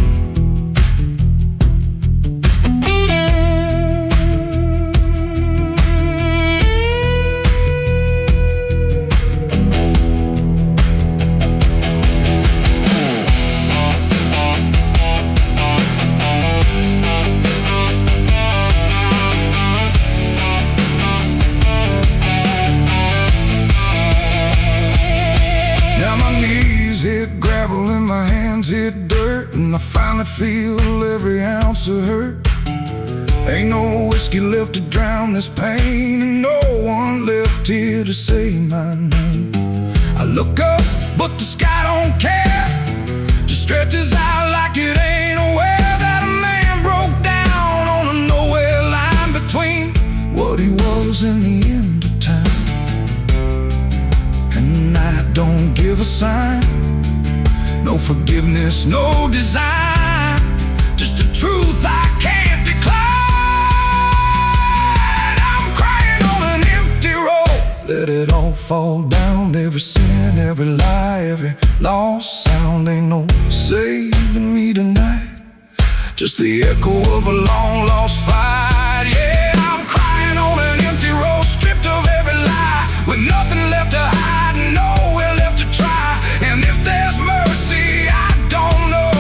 Hit dirt, and I finally feel every ounce of hurt. Ain't no whiskey left to drown this pain, and no one left here to say my name. I look up, but the sky don't care, just stretches out like it ain't aware that a man broke down on a nowhere line between what he was and the end of time. And I don't give a sign, no forgiveness, no design, just a truth I can't decline. I'm crying on an empty road, let it all fall down. Every sin, every lie, every lost sound. Ain't no saving me tonight, just the echo of a long lost fight. Yeah, I'm crying on an empty road, stripped of every lie, with nothing left to hide and nowhere left to try. And if there's mercy, I don't know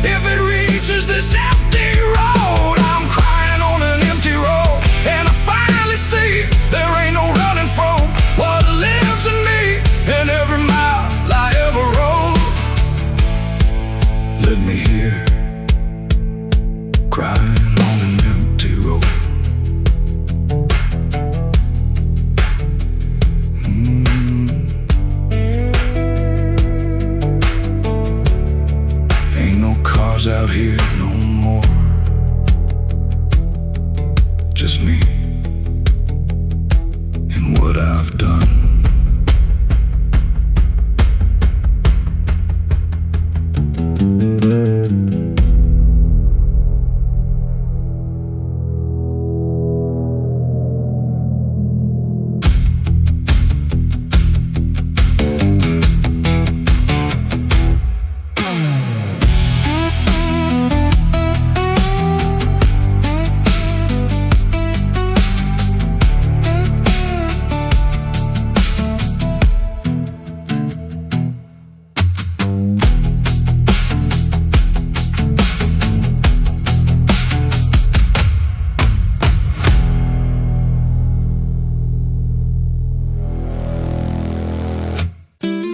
if it reaches this empty road. I'm crying on an empty road, and I finally see there ain't no running from what lives in me and every mile I ever rode. Let me hear, crying on an empty road. Out here no more, just me and what I've done.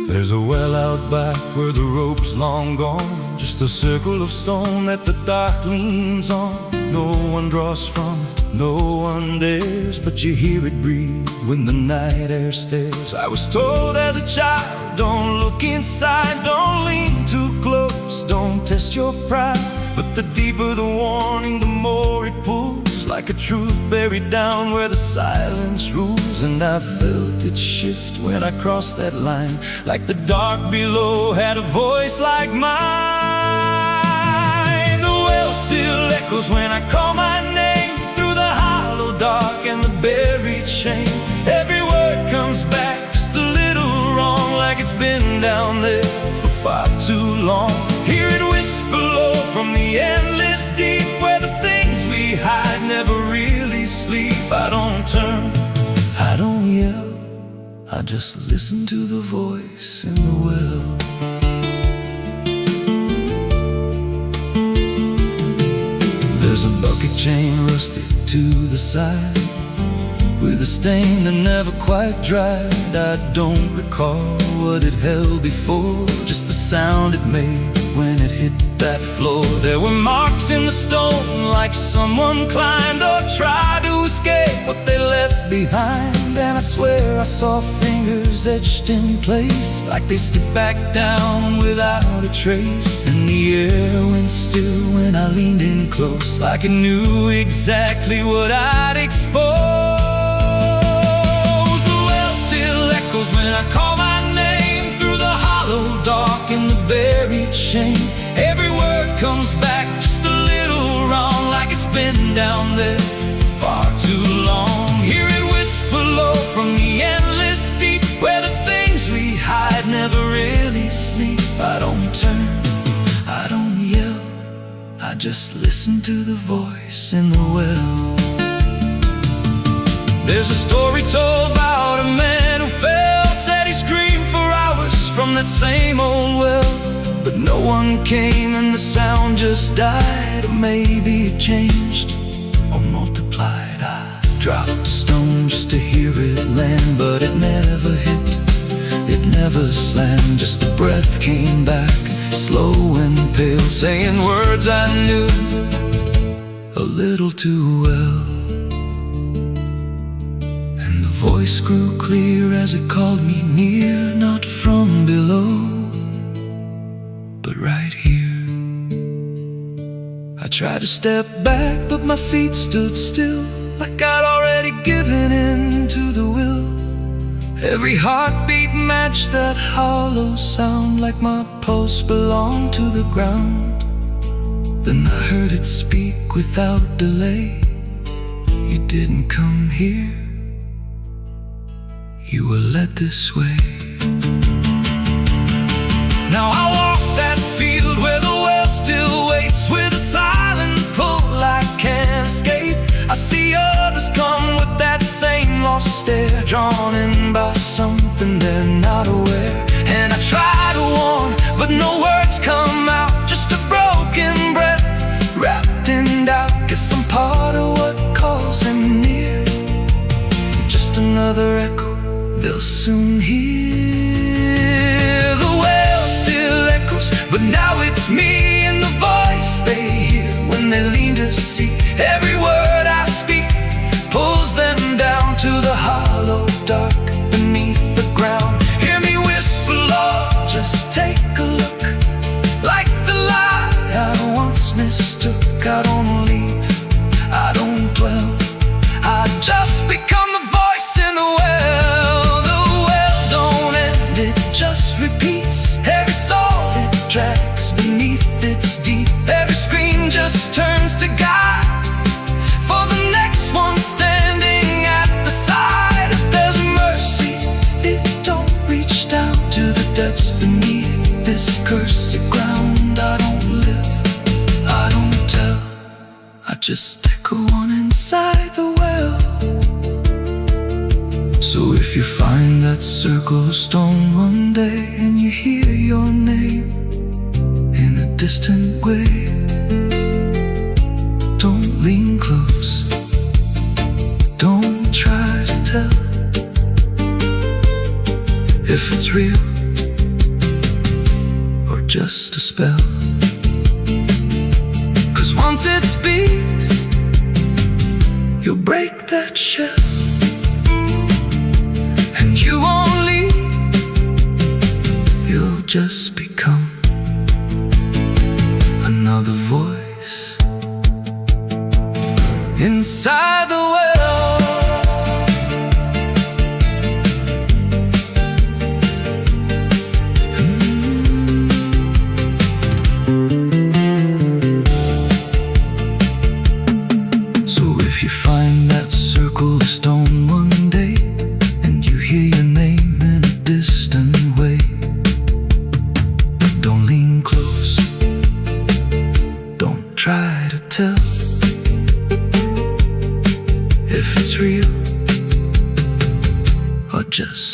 There's a well out back where the rope's long gone, just a circle of stone that the dark leans on. No one draws from it, no one dares, but you hear it breathe when the night air stares. I was told as a child, don't look inside, don't lean too close, don't test your pride. But the deeper the warning, the more it pulls, like a truth buried down where the silence rules. And I felt it shift when I crossed that line, like the dark below had a voice like mine. The well still echoes when I call my name through the hollow dark and the buried shame. Every word comes back just a little wrong, like it's been down there for far too long. Hear it whisper low from the endless deep, where the things we hide never really sleep. I don't turn, I don't yell, I just listen to the voice in the well. There's a bucket chain rusted to the side, with a stain that never quite dried. I don't recall what it held before, just the sound it made when it hit that floor. There were marks in the stone, like someone climbed or tried to escape what they left behind. And I swear I saw fingers etched in place, like they slipped back down without a trace. And the air went still when I leaned in close, like it knew exactly what I'd expose. The well still echoes when I call my name, through the hollow dark and the buried shame. Every word comes back just a little wrong, like it's been down there for far too long. Hear it whisper low from the endless deep, where the things we hide never really sleep. I don't turn, I don't yell, I just listen to the voice in the well. There's a story told about a man who fell, said he screamed for hours from that same old well, but no one came and the sound just died. Or maybe it changed or multiplied. I dropped a stone just to hear it land, but it never hit, it never slammed. Just a breath came back, slow and pale, saying words I knew a little too well. And the voice grew clear as it called me near, not from below, but right here. I tried to step back, but my feet stood still, like I'd already given in to the will. Every heartbeat matched that hollow sound, like my pulse belonged to the ground. Then I heard it speak without delay. You didn't come here, you were led this way. Now I walk that field where the well still waits, with a silent pull I can't escape. I see others come with that same lost stare, drawn in by something they're not aware. And I try to warn, but no words come out, just a broken breath wrapped in doubt. Guess I'm part of what calls them near, just another echo they'll soon hear. The well still echoes, but now it's me and the voice they hear when they lean to see. Every word I speak pulls them down to the hollow dark beneath the ground. Hear me whisper, Lord, just take a look, like the lie I once mistook. I don't leave, I don't dwell, I just become the voice in the well. The well don't end, it just repeats. Every soul it drags beneath its deep. Every scream just turns to guide for the next one standing at the side. If there's mercy, it don't reach down to the depths beneath this cursed ground. I don't live, I don't tell, I just echo on inside the well. So if you find that circle of stone one day, and you hear your name in a distant way, don't lean close, don't try to tell if it's real or just a spell. 'Cause once it speaks, you'll break that shell, and you won't leave, you'll just become another voice inside the well. So if you find that circle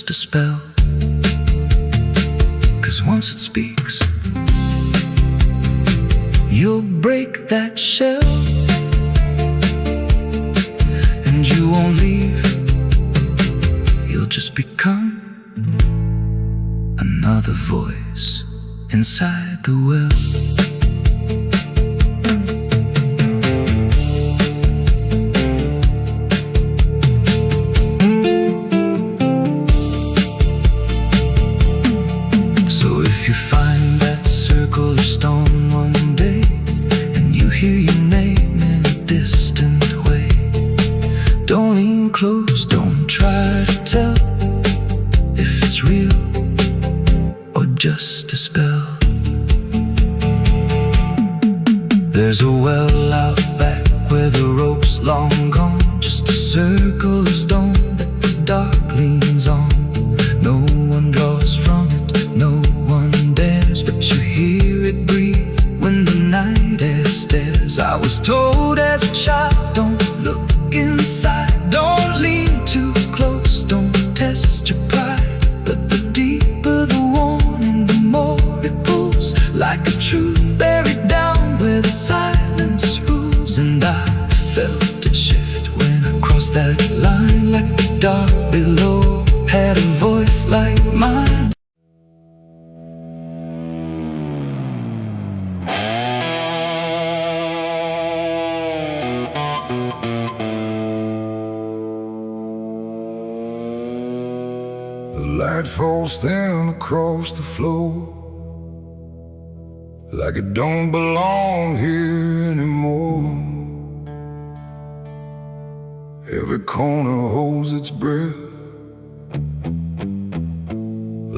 just a spell. 'Cause once it speaks, you'll break that shell, and you won't leave. You'll just become another voice inside the well. So if you find that circle of stone one day, and you hear your name in a distant way, don't lean close, don't try to tell if it's real or just a spell. There's a well out back where the rope's long gone, just a circle of stone that the dark leans on. No one draws from it, no one dares, but you hear it breathe when the night air stares. I was told as a child, don't look inside, don't lean too close, don't test your pride. But the deeper the warning, the more it pulls, like a truth buried down where the silence rules. And I felt it shift when I crossed that line, like the dark below had a voice like mine. The light falls thin across the floor, like it don't belong here anymore. Every corner holds its breath,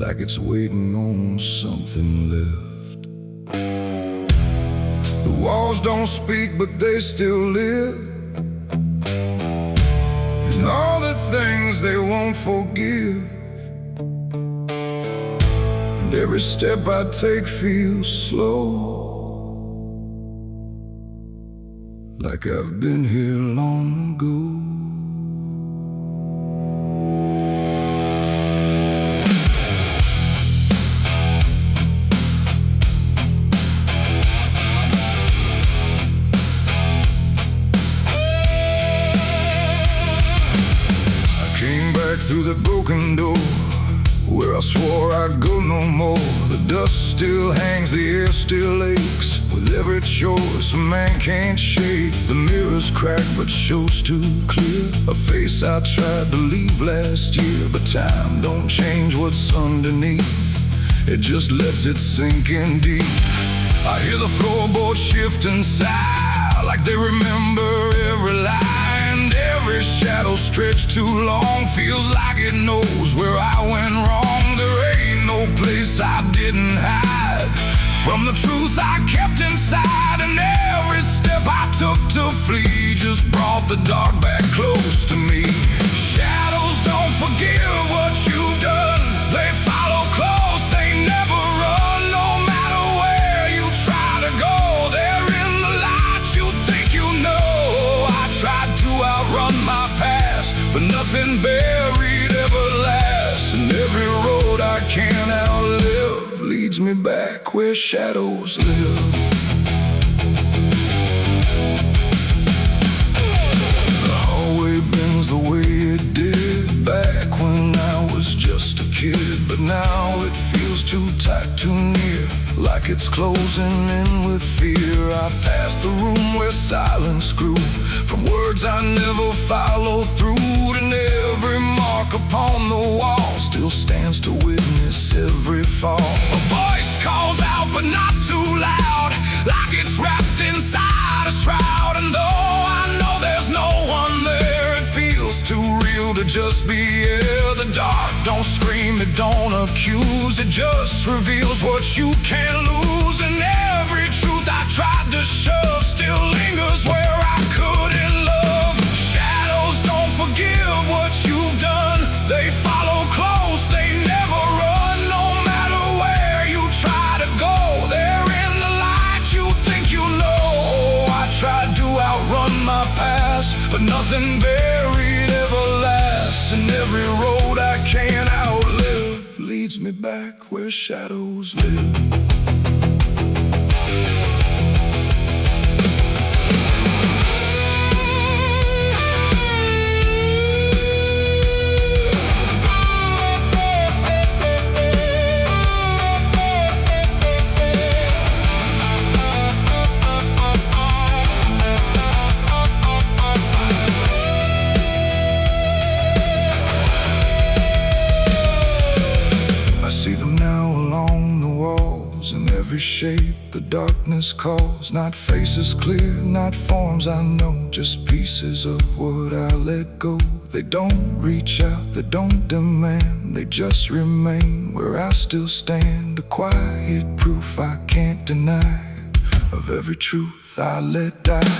like it's waiting on something left. The walls don't speak, but they still live, and all the things they won't forgive. And every step I take feels slow, like I've been here long ago. Through the broken door, where I swore I'd go no more. The dust still hangs, the air still aches, with every choice a man can't shake. The mirror's cracked but shows too clear, a face I tried to leave last year. But time don't change what's underneath, it just lets it sink in deep. I hear the floorboards shift and sigh, like they remember every lie. Every shadow stretched too long feels like it knows where I went wrong. There ain't no place I didn't hide from the truth I kept inside. And every step I took to flee just brought the dark back close to me. Shadows don't forgive what you've done, they follow close, they never run. No matter where you try to go, they're in the light you think you know. I tried to outrun my past, but nothing buried ever lasts. And every road I can't outlive leads me back where shadows live. The hallway bends the way it did back when I was just a kid, but now it feels too tight, too near, like it's closing in with fear. I pass the room where silence grew, from words I never followed through. And every mark upon the wall still stands to witness every fall. A voice calls out but not too loud, like it's wrapped inside a shroud. And though I know there's no one there, it feels too real to just be here. The dark don't scream, it don't accuse, it just reveals what you can't lose. And every truth I tried to shove still lingers where I couldn't love. Shadows don't forgive what you've done, they follow close, they never run. No matter where you try to go, they're in the light you think you know. I tried to outrun my past, but nothing buried ever lasts. And every road I can't out leads me back where shadows live. In every shape the darkness calls, not faces clear, not forms I know, just pieces of what I let go. They don't reach out, they don't demand, they just remain where I still stand, a quiet proof I can't deny of every truth I let die.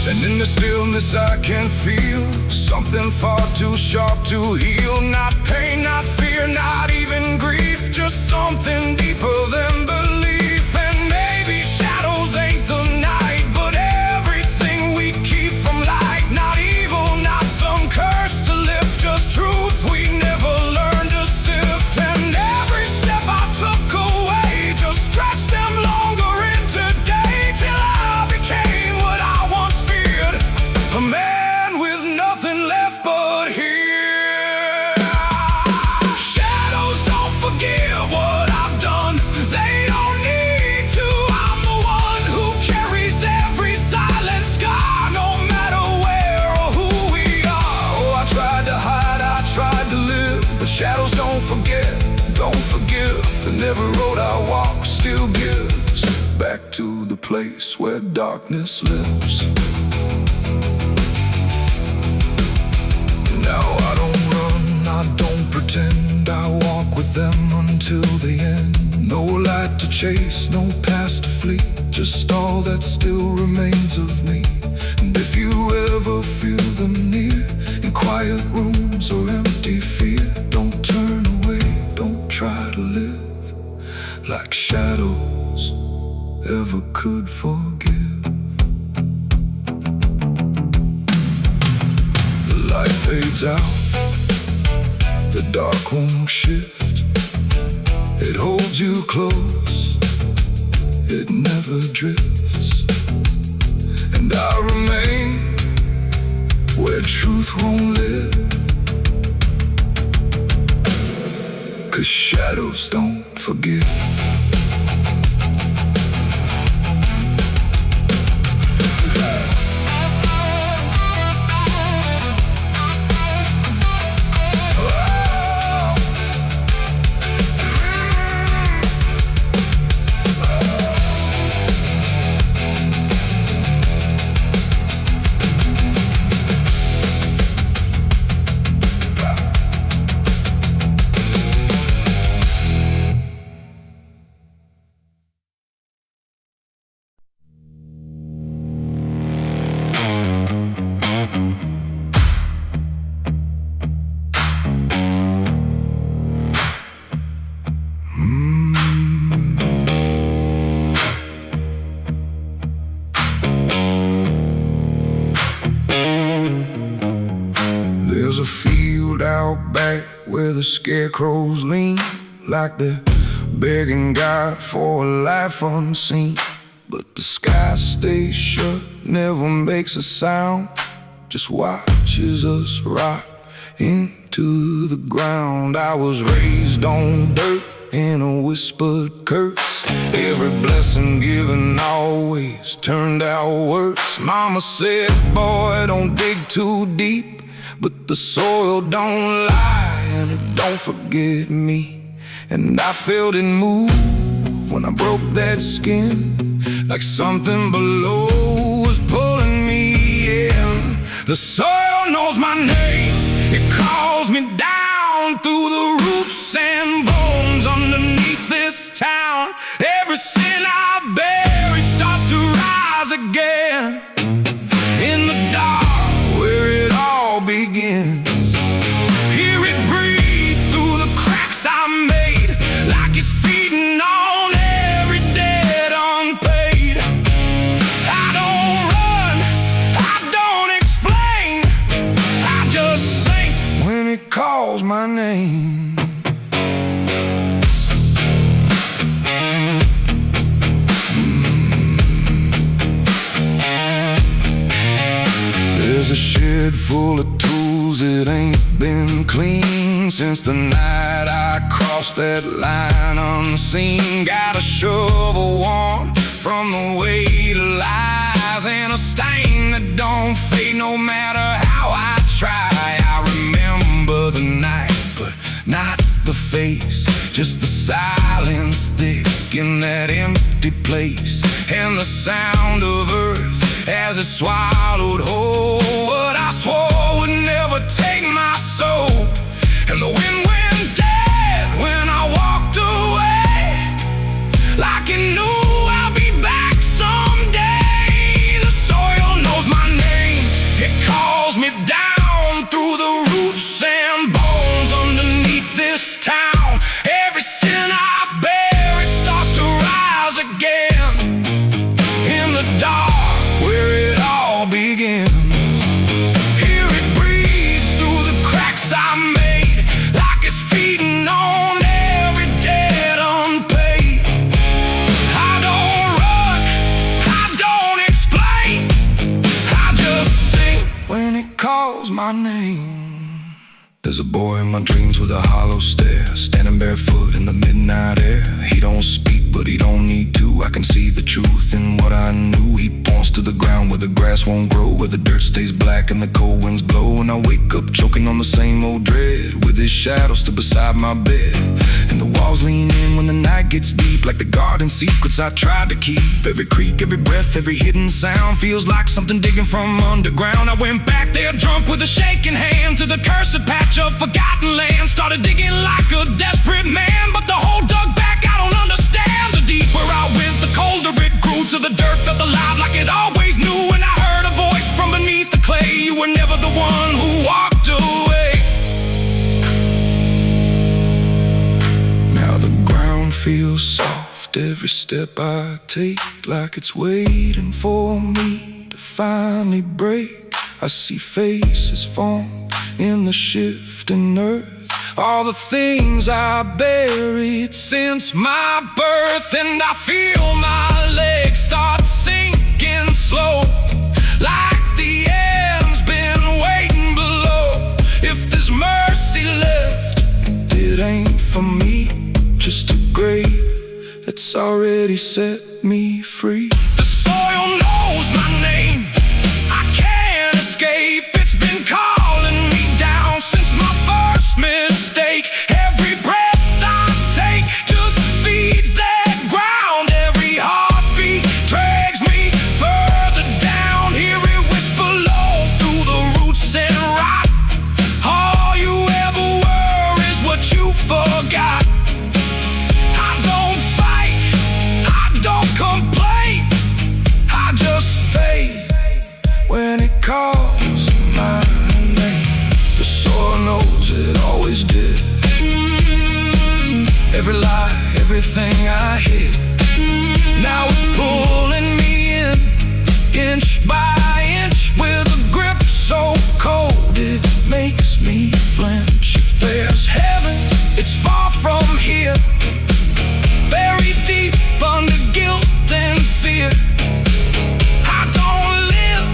And in the stillness I can feel something far too sharp to heal. Not pain, not fear, not even grief, just something deeper than belief. And maybe shadows ain't the night, but everything we keep from light. Not evil, not some curse to lift, just truth we never learned to sift. And every step I took away just stretched them longer into day, till I became what I once feared, a man with nothing left but here. Shadows don't forgive what I've done, they don't need to. I'm the one who carries every silent scar, no matter where or who we are. Oh, I tried to hide, I tried to live, but shadows don't forget, don't forgive. And every road I walk still gives back to the place where darkness lives. Now I don't run, I don't pretend, I walk with them until the end. No light to chase, no past to flee, just all that still remains of me. And if you ever feel them near, in quiet rooms or empty fear, don't turn away, don't try to live like shadows ever could forgive. The light fades out, the dark won't shift. It holds you close, it never drifts. And I remain where truth won't live, 'cause shadows don't forgive. There's a field out back where the scarecrows lean, like they're begging God for a life unseen. But the sky stays shut, never makes a sound, just watches us rot into the ground. I was raised on dirt in a whispered curse, every blessing given always turned out worse. Mama said, boy, don't dig too deep, but the soil don't lie and it don't forget me. And I felt it move when I broke that skin, like something below was pulling me in. The soil knows my name, it calls me down through the roots and bones underneath this town. Every sin I bury starts to rise again in the dark where it all begins. Hear it breathe through the cracks I made, like it's feeding on every debt unpaid. I don't run, I don't explain, I just sink when it calls my name. since the night I crossed that line unseen. Got a shovel worn from the weight of lies, and a stain that don't fade no matter how I try. I remember the night, but not the face, just the silence thick in that empty place, and the sound of earth as it swallowed whole what I swore would never take my soul. And the wind went dead when I walked away, like it knew I'll be back someday. The soil knows my name, it calls me down through the roots and bones underneath this town. Every sin I bear, it starts to rise again in the dark where it all begins. Hear it breathe through the cracks I made, like it's feeding on every debt unpaid. I don't run, I don't explain, I just sing when it calls my name. There's a boy in my dreams with a hollow stare, standing barefoot in the midnight air. He don't speak, but he don't need to. I can see the truth in what I knew. He points to the ground where the grass won't grow, where the dirt stays black and the cold winds blow. And I wake up choking on the same old dread, with his shadow still beside my bed. And the walls lean in when the night gets deep, like the garden secrets I tried to keep. Every creak, every breath, every hidden sound feels like something digging from underground. I went back there drunk with a shaking hand to the cursed patch of forgotten land. Started digging like a desperate man, but the hole dug back, I don't understand. The deeper I went, the colder it grew, till the dirt felt alive like it always knew. And I heard a voice from beneath the clay, you were never the one who walked away. Now the ground feels soft, every step I take, like it's waiting for me to finally break. I see faces form in the shifting earth, all the things I buried since my birth. And I feel my legs start sinking slow, like the end's been waiting below. If there's mercy left, it ain't for me, just a grave that's already set me free. The soil knows my name, I can't escape. It's been calling me down since my first mistake. Every breath I take just feeds that ground. Every heartbeat drags me further down. Hear it whisper low through the roots and rot. All you ever were is what you forgot. I don't fight, I don't complain, I just fade when it calls my name. The soil knows it always did. Every lie, everything I hid, now it's pulling me in, inch by inch, with a grip so cold it makes me flinch. If there's heaven, it's far from here, buried deep under guilt and fear. I don't live,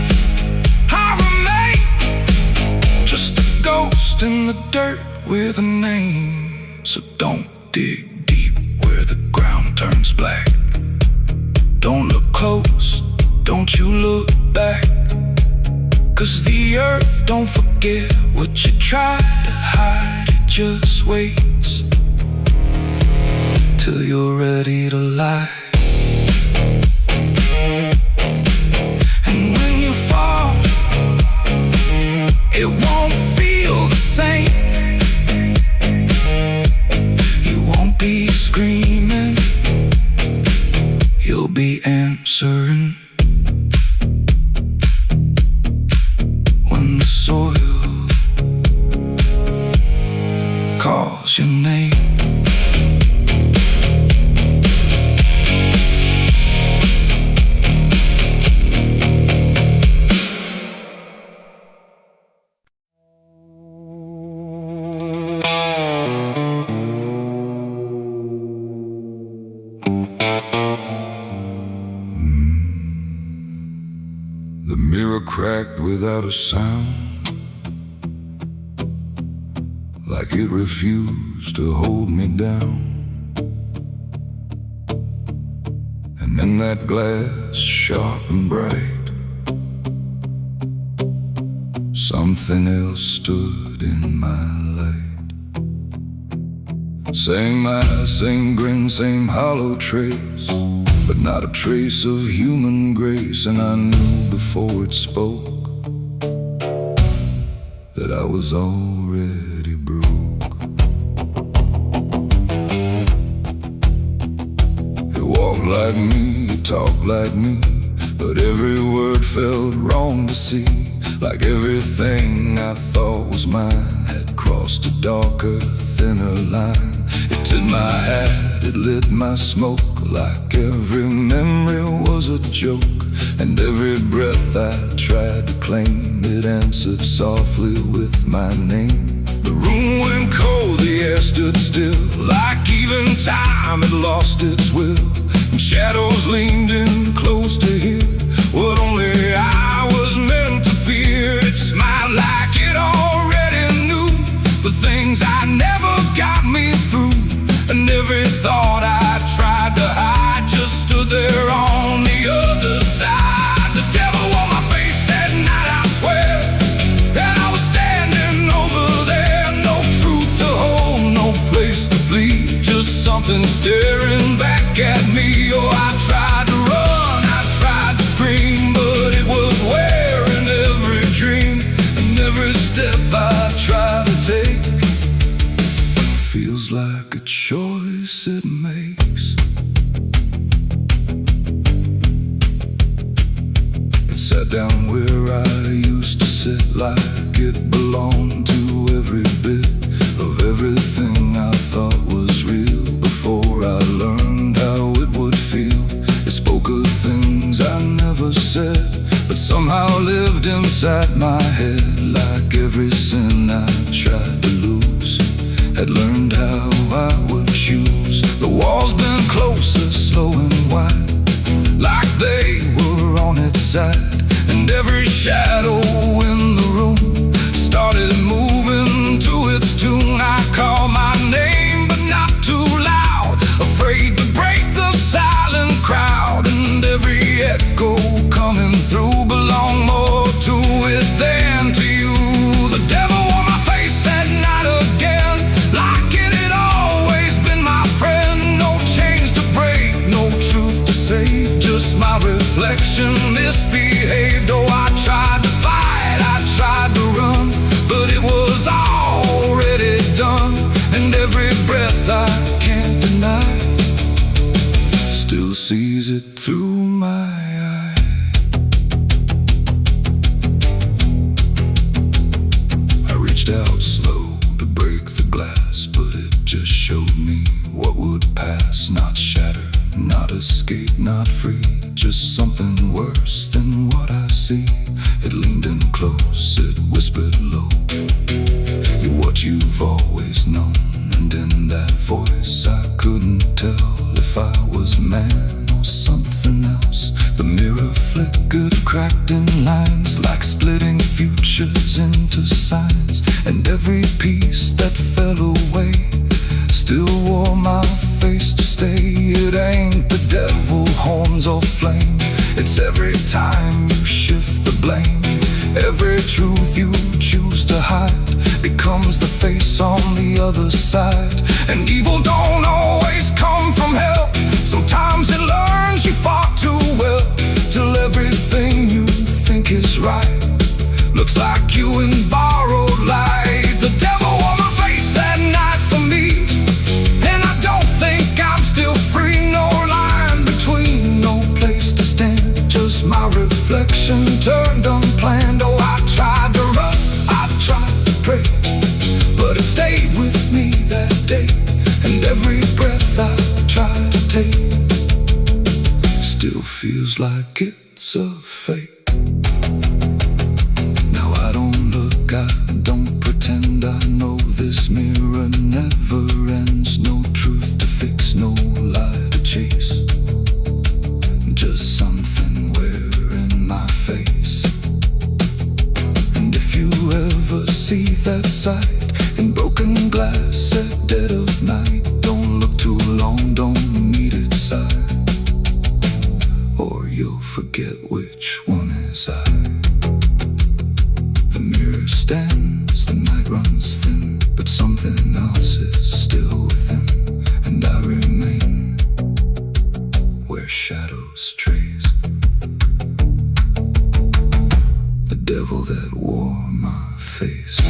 I remain, just a ghost in the dirt with a name. So don't dig deep where the ground turns black. Don't look close, don't you look back, 'cause the earth don't forget what you try to hide. It just waits till you're ready to lie. And when you fall, it won't feel the same. You won't be screaming, you'll be answering. When the soil calls your name. The mirror cracked without a sound, like it refused to hold me down. And in that glass, sharp and bright, something else stood in my light. Same eyes, same grin, same hollow trace, but not a trace of human grace. And I knew before it spoke that I was already broke. It walked like me, it talked like me, but every word felt wrong to see. Like everything I thought was mine had crossed a darker, thinner line. It tipped my hat, it lit my smoke, like every memory was a joke. And every breath I tried to claim, it answered softly with my name. The room went cold, the air stood still, like even time had lost its will. And shadows leaned in close to hear what only I was meant to fear. It smiled like it already knew the things I never got me through. And every thought I tried to hide just stood there on the other side. The devil on my face that night, I swear, and I was standing over there. No truth to hold, no place to flee, just something staring back at me. Oh, I tried to run, I tried to scream, but it was wearing every dream. And every step I try to take feels like a choice it makes. It sat down where I used to sit, like it belonged to every bit of everything I thought was real. Before I learned how it would feel, it spoke of things I never said, but somehow lived inside my head. Like every sin I tried to lose, had learned how I would choose. The walls bent closer, slow and wide, like they were on its side. And every shadow in the room started moving to its tune. I called my name, but not too loud, afraid to break the silent crowd. And every echo coming through belonged more to it than to you. The devil on my face that night again, like it had always been my friend. No chains to break, no truth to save, just my reflection misbehaved. Oh, I tried to fight, I tried to run, but it was already done. And every breath I can't deny still sees it through my eye. I reached out slow to break the glass, but it just showed me what would pass. Not shatter, not escape, not free, just something worse than what I see. It leaned in close, it whispered low, you're what you've always known. And in that voice I couldn't tell if I was man or something else. The mirror flickered, cracked in lines, like splitting futures into signs. And every piece that fell away still wore my face to stay. It ain't the devil, horns or flame, it's every time you shift the blame. Every truth you choose to hide becomes the face on the other side. And evil don't always come from hell, sometimes it learns you fought too well, till everything you think is right looks like you in borrowed light. The devil on my face that night for me, and I don't think I'm still free. No line between, no place to stand, just my reflection turned unplanned. Oh, I tried to run, I tried to pray, but it stayed with me that day. And every breath I try to take still feels like it's a fake. Now I don't look, I don't pretend, I know this mirror never ends. No truth to fix, no lie to chase, just something wearing my face. And if you ever see that sight in broken glass, forget which one is I. The mirror stands, the night runs thin, but something else is still within, and I remain where shadows trace. The devil that wore my face.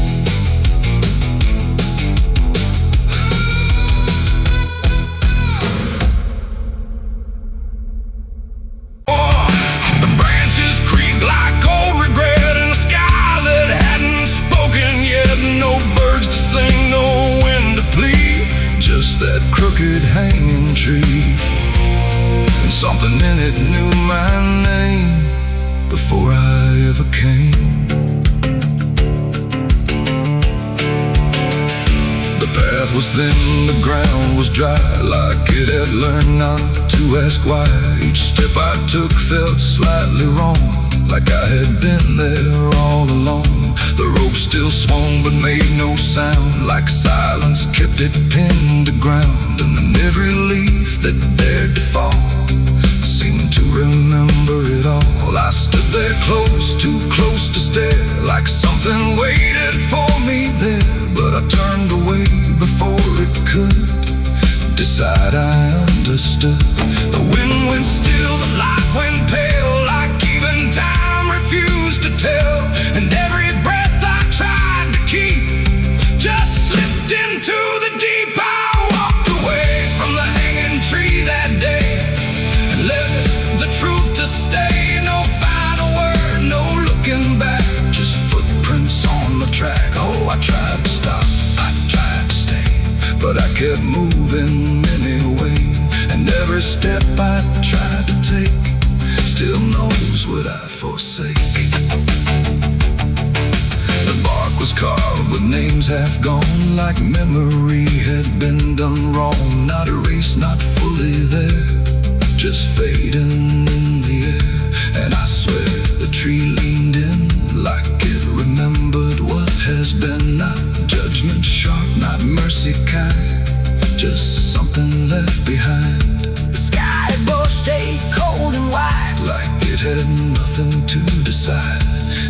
That crooked hanging tree, and something in it knew my name before I ever came. The path was thin, the ground was dry, like it had learned not to ask why. Each step I took felt slightly wrong, like I had been there all along. The rope still swung but made no sound, like silence kept it pinned to ground. And then every leaf that dared to fall seemed to remember it all. I stood there close, too close to stare, like something waited for me there. But I turned away before it could decide I understood. The wind went still, the light went pale, like even time refused to tell. And every breath I tried to keep just slipped into the deep. I walked away from the hanging tree that day and left the truth to stay. No final word, no looking back, just footprints on the track. Oh, I tried to stop, I tried to stay, but I kept moving anyway. And every step I tried to take still knows what I forsake. The bark was carved with names half gone, like memory had been done wrong. Not erased, not fully there, just fading in the air. And I swear the tree leaned in, like it remembered what has been. Not judgment sharp, not mercy kind, just something left behind. The sky above stayed cold and white, like it had nothing to decide.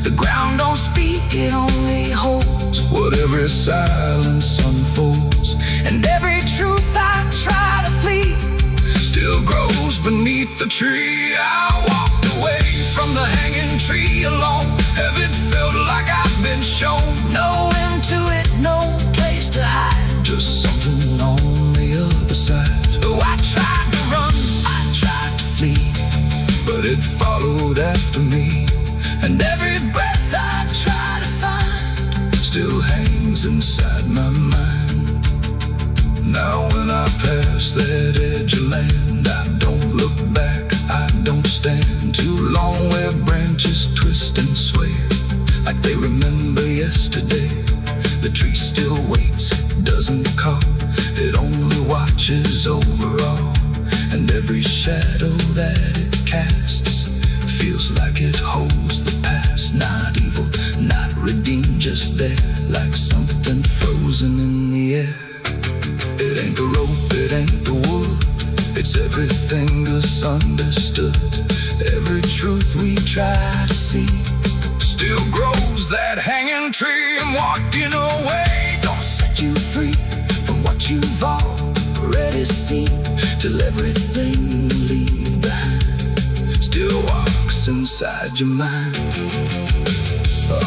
The ground don't speak, it only holds what every silence unfolds. And every truth I try to flee still grows beneath the tree. I walked away from the hanging tree alone. Heaven felt like I've been shown. No end to it, no place to hide, just something on the other side. Oh, I tried to run, I tried to flee, but it followed after me. And every breath I try to find still hangs inside my mind. Now when I pass that edge of land, I don't look back, I don't stand too long where branches twist and sway, like they remember yesterday. The tree still waits, it doesn't call, it only watches over all. And every shadow that it casts feels like it holds the past. Not evil, not redeemed, just there, like something frozen in the air. It ain't the rope, it ain't the wood, it's everything misunderstood. Every truth we try to see still grows that hanging tree. And walking away don't set you free from what you've already seen, till everything you leave behind still walks inside your mind.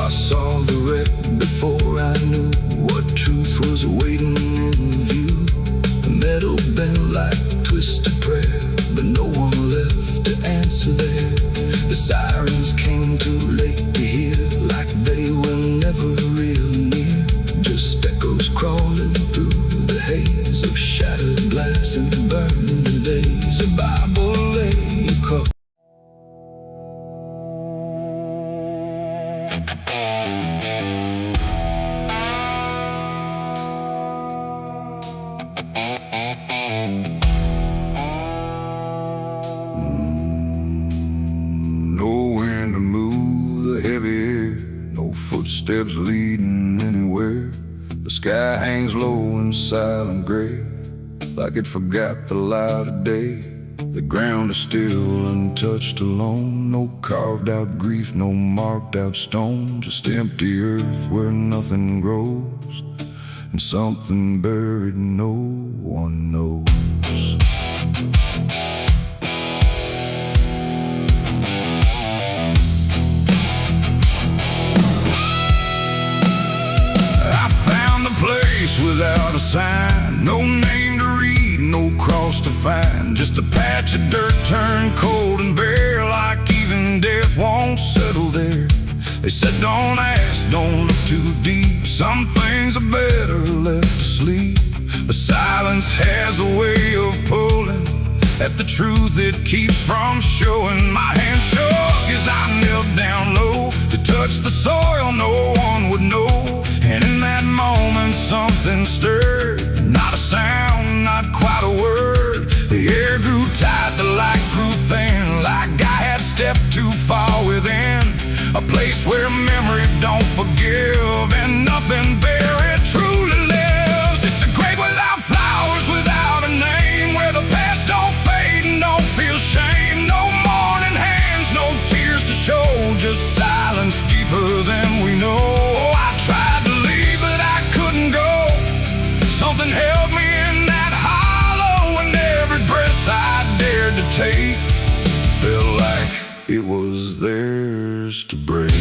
I saw the wreck before I knew what truth was waiting in view. The metal bent like twisted prayer, but no one left to answer there. The sirens came too late to hear, like they were never real near, just echoes crawling through the haze of shattered glass and burning days. A Bible lay across. Nowhere to move the heavy air, no footsteps leading anywhere. The sky hangs low in silent gray, like it forgot the light of day. The ground is still untouched alone. No carved out grief, no marked out stone. Just empty earth where nothing grows, and something buried no one knows. I found the place without a sign, no name to read, no cross to find. Just a patch of dirt turned cold and bare, like even death won't settle there. They said don't ask, don't look too deep. Some things are better left asleep. But silence has a way of pulling at the truth it keeps from showing. My hand shook as I knelt down low to touch the soil no one would know. And in that moment something stirred, not a sound, not quite a word. The air grew tight, the light grew thin, like I had stepped too far within a place where memory don't forgive and nothing buried truly lives. It's a grave without flowers, without a name, where the past don't fade and don't feel shame. No mourning hands, no tears to show, just silence deeper than we know. I tried to leave but I couldn't go. Something held me in that hollow, and every breath I dared to take felt like it was theirs to break.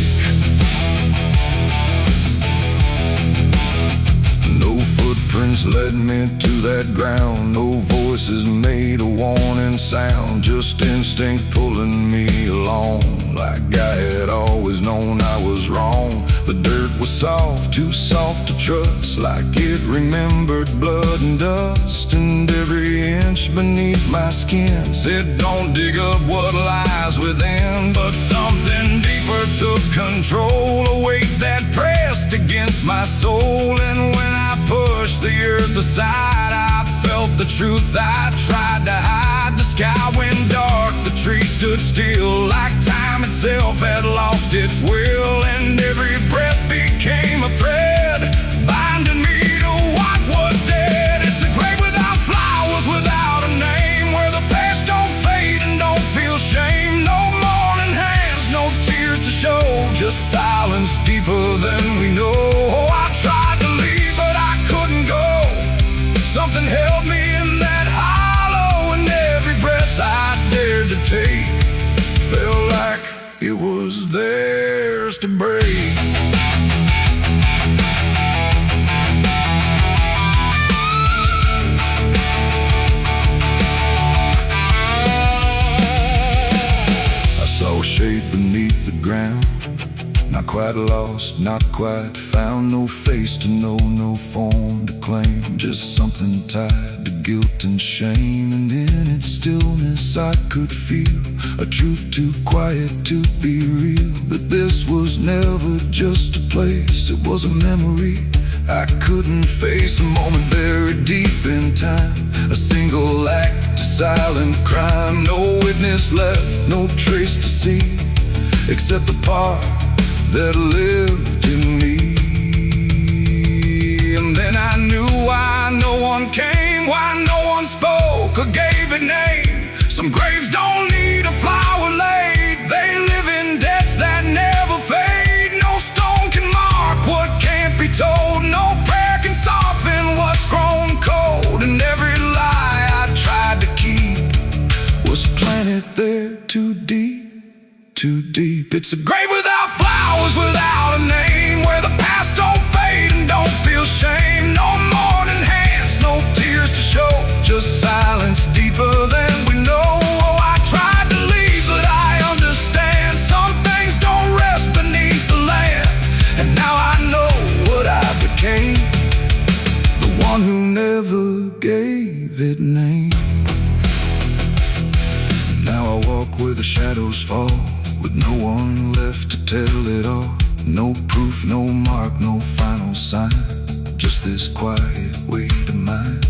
No footprints led me to that ground, no voices made a warning sound, just instinct pulling me along, like I had always known I was wrong. The dirt was soft, too soft to trust, like it remembered blood and dust. And every inch beneath my skin said don't dig up what lies within. But something deeper took control, a weight that pressed against my soul. And when I pushed the earth aside, I felt the truth I tried to hide. The sky went dark, the trees stood still, like time itself had lost its will. And every breath became a thread, binding me to what was dead. It's a grave without flowers, without a name, where the past don't fade and don't feel shame. No mourning hands, no tears to show, just silence deeper than we know. I tried to leave but I couldn't go. Something held me in that hollow, and every breath I dared to take felt like it was theirs to break. I saw a shape beneath the ground, not quite lost, not quite found. No face to know, no form to claim, just something tied to guilt and shame. And in its stillness I could feel a truth too quiet to be real, that this was never just a place, it was a memory I couldn't face. A moment buried deep in time, a single act, a silent crime. No witness left, no trace to see, except the part that lived in me. And then I knew why no one came, why no one spoke or gave it name. Some graves don't need a flower laid, they live in debts that never fade. No stone can mark what can't be told, no prayer can soften what's grown cold. And every lie I tried to keep was planted there too deep, too deep. It's a grave without flowers, without a name, where the past don't fade and don't feel shame. No mourning hands, no tears to show, just silence deeper than we know. Oh, I tried to leave but I understand, some things don't rest beneath the land. And now I know what I became, the one who never gave it name. Now I walk where the shadows fall, with no one left to tell it all. No proof, no mark, no final sign, just this quiet weight of mine.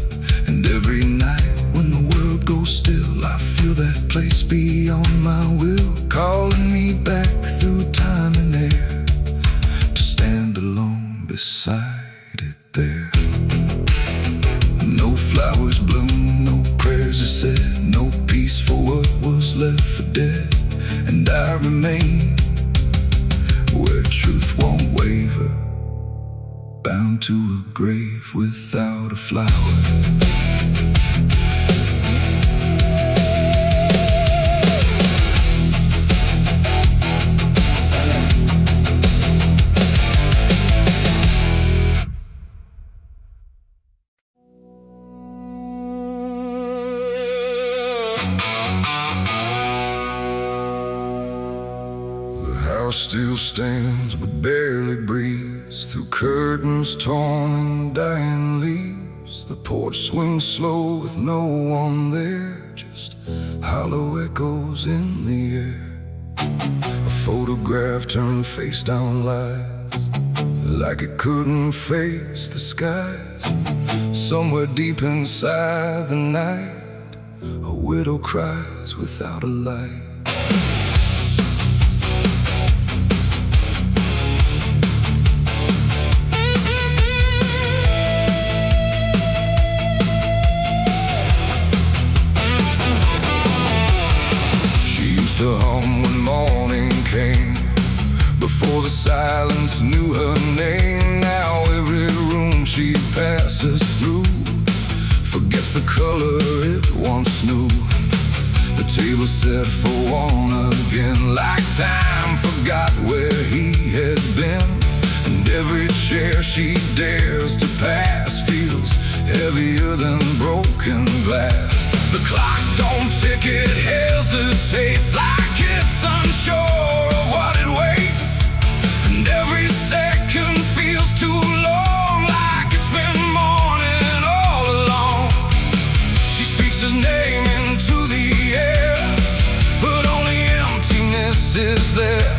And every night when the world goes still, I feel that place beyond my will, calling me back through time and air, to stand alone beside it there. No flowers bloom, no prayers are said, no peace for what was left for dead, and I remain where truth won't waver, bound to a grave without a flower. Still stands but barely breathes through curtains torn and dying leaves. The porch swings slow with no one there, just hollow echoes in the air. A photograph turned face down lies, like it couldn't face the skies. Somewhere deep inside the night, a widow cries without a light. To hum when morning came, before the silence knew her name. Now every room she passes through forgets the color it once knew. The table set for one again, like time forgot where he had been. And every chair she dares to pass feels heavier than broken glass. The clock don't tick, it hesitates, like it's unsure of what it waits. And every second feels too long, like it's been mourning all along. She speaks his name into the air, but only emptiness is there.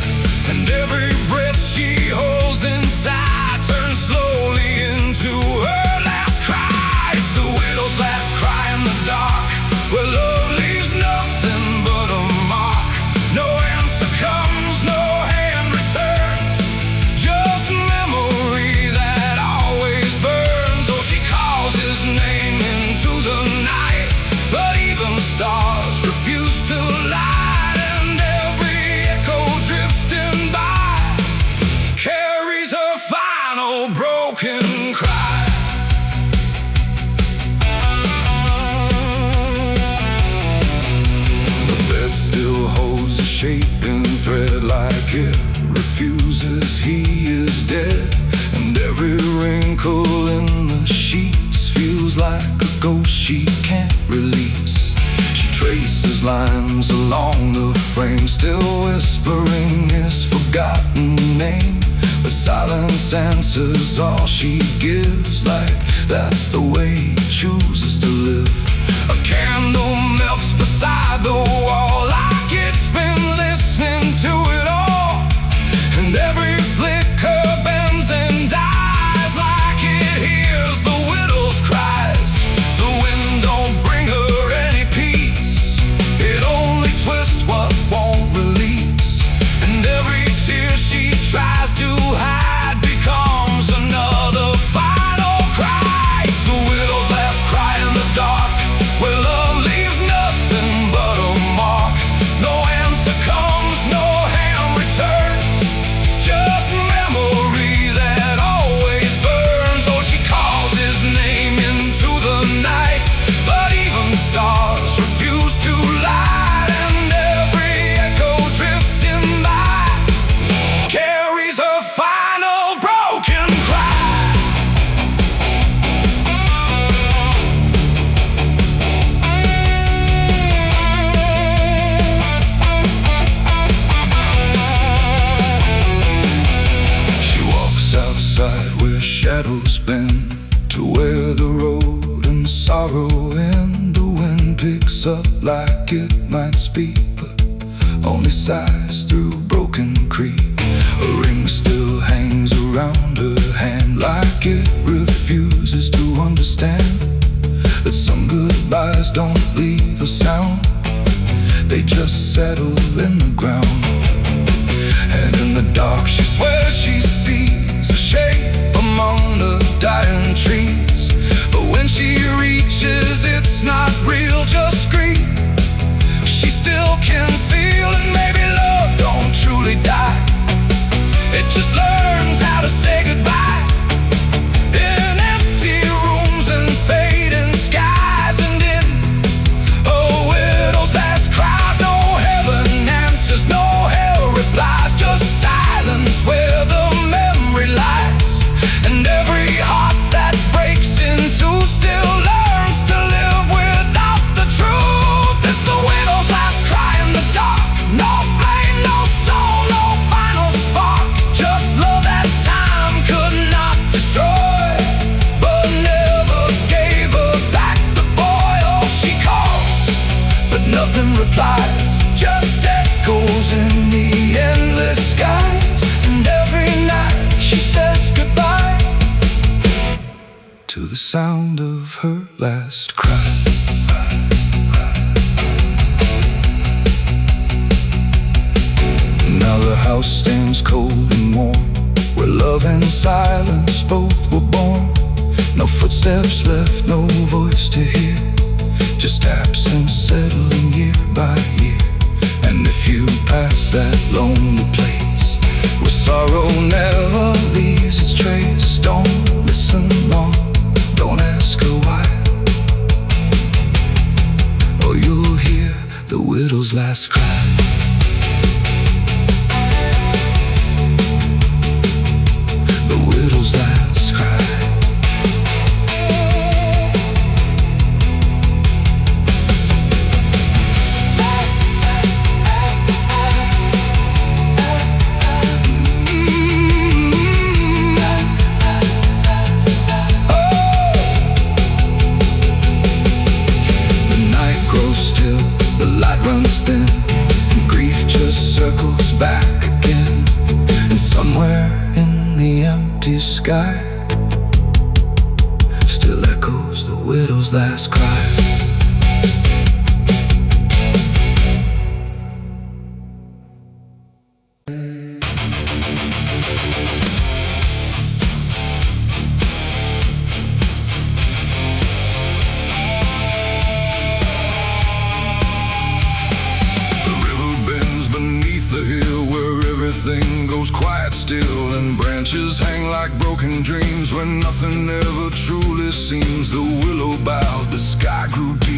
And every breath she holds inside turns slowly into her last cry. It's the widow's last cry in the dark, where love leaves nothing but a mark. No answer comes, no hand returns, just memory that always burns. Oh, she calls his name into the night, but even stars refuse to light. And every echo drifting by carries her final broken cry. Holds a shaping thread, like it refuses he is dead. And every wrinkle in the sheets feels like a ghost she can't release. She traces lines along the frame, still whispering his forgotten name. But silence answers all she gives, like that's the way he chooses to live. A candle melts beside the wall, like it's been listening to it all. And every flicker bends and dies, like it hears the widow's cries. The wind don't bring her any peace, it only twists what won't release. And every tear she tries to hide becomes another final cry. It's the widow's last cry in the dark, where love leaves nothing but a mark. No answer comes, no hand returns, just memory that always burns. Oh, she calls his name into the night, but even stars refuse to light. And every echo drifting by carries her final broken cry. Outside where shadows bend, to where the road and sorrow end. The wind picks up like it might speak, but only sighs through broken creek. A ring still hangs around her hand, like it refuses to understand that some goodbyes don't leave a sound, they just settle in the ground. And in the dark she swears she sees a shape among the dying trees, but when she reaches it's not real, just green. still can feel, and maybe love don't truly die. It just learns how to say goodbye. In empty rooms and fading skies, and in a widow's last cries. No heaven answers, no hell replies, just silence where the memory lies. And every heart that breaks in two still learns to live without the truth. It's the widow's last cry in the dark. No flame, no soul, no final spark. Just love that time could not destroy, but never gave her back the boy. Oh, she calls, but nothing replies, just echoes in the endless skies. And every night she says goodbye to the sound of her last cry. Now the house stands cold and warm, where love and silence both were born. No footsteps left, no voice to hear, just absence settling year by year. And if you pass that lonely place where sorrow never leaves its trace, don't listen long, don't ask her why, or you'll hear the widow's last cry. The widow's last cry. Runs thin, and grief just circles back again. And somewhere in the empty sky still echoes the widow's last cry. Everything goes quiet still, and branches hang like broken dreams when nothing ever truly seems. The willow bowed, the sky grew deep.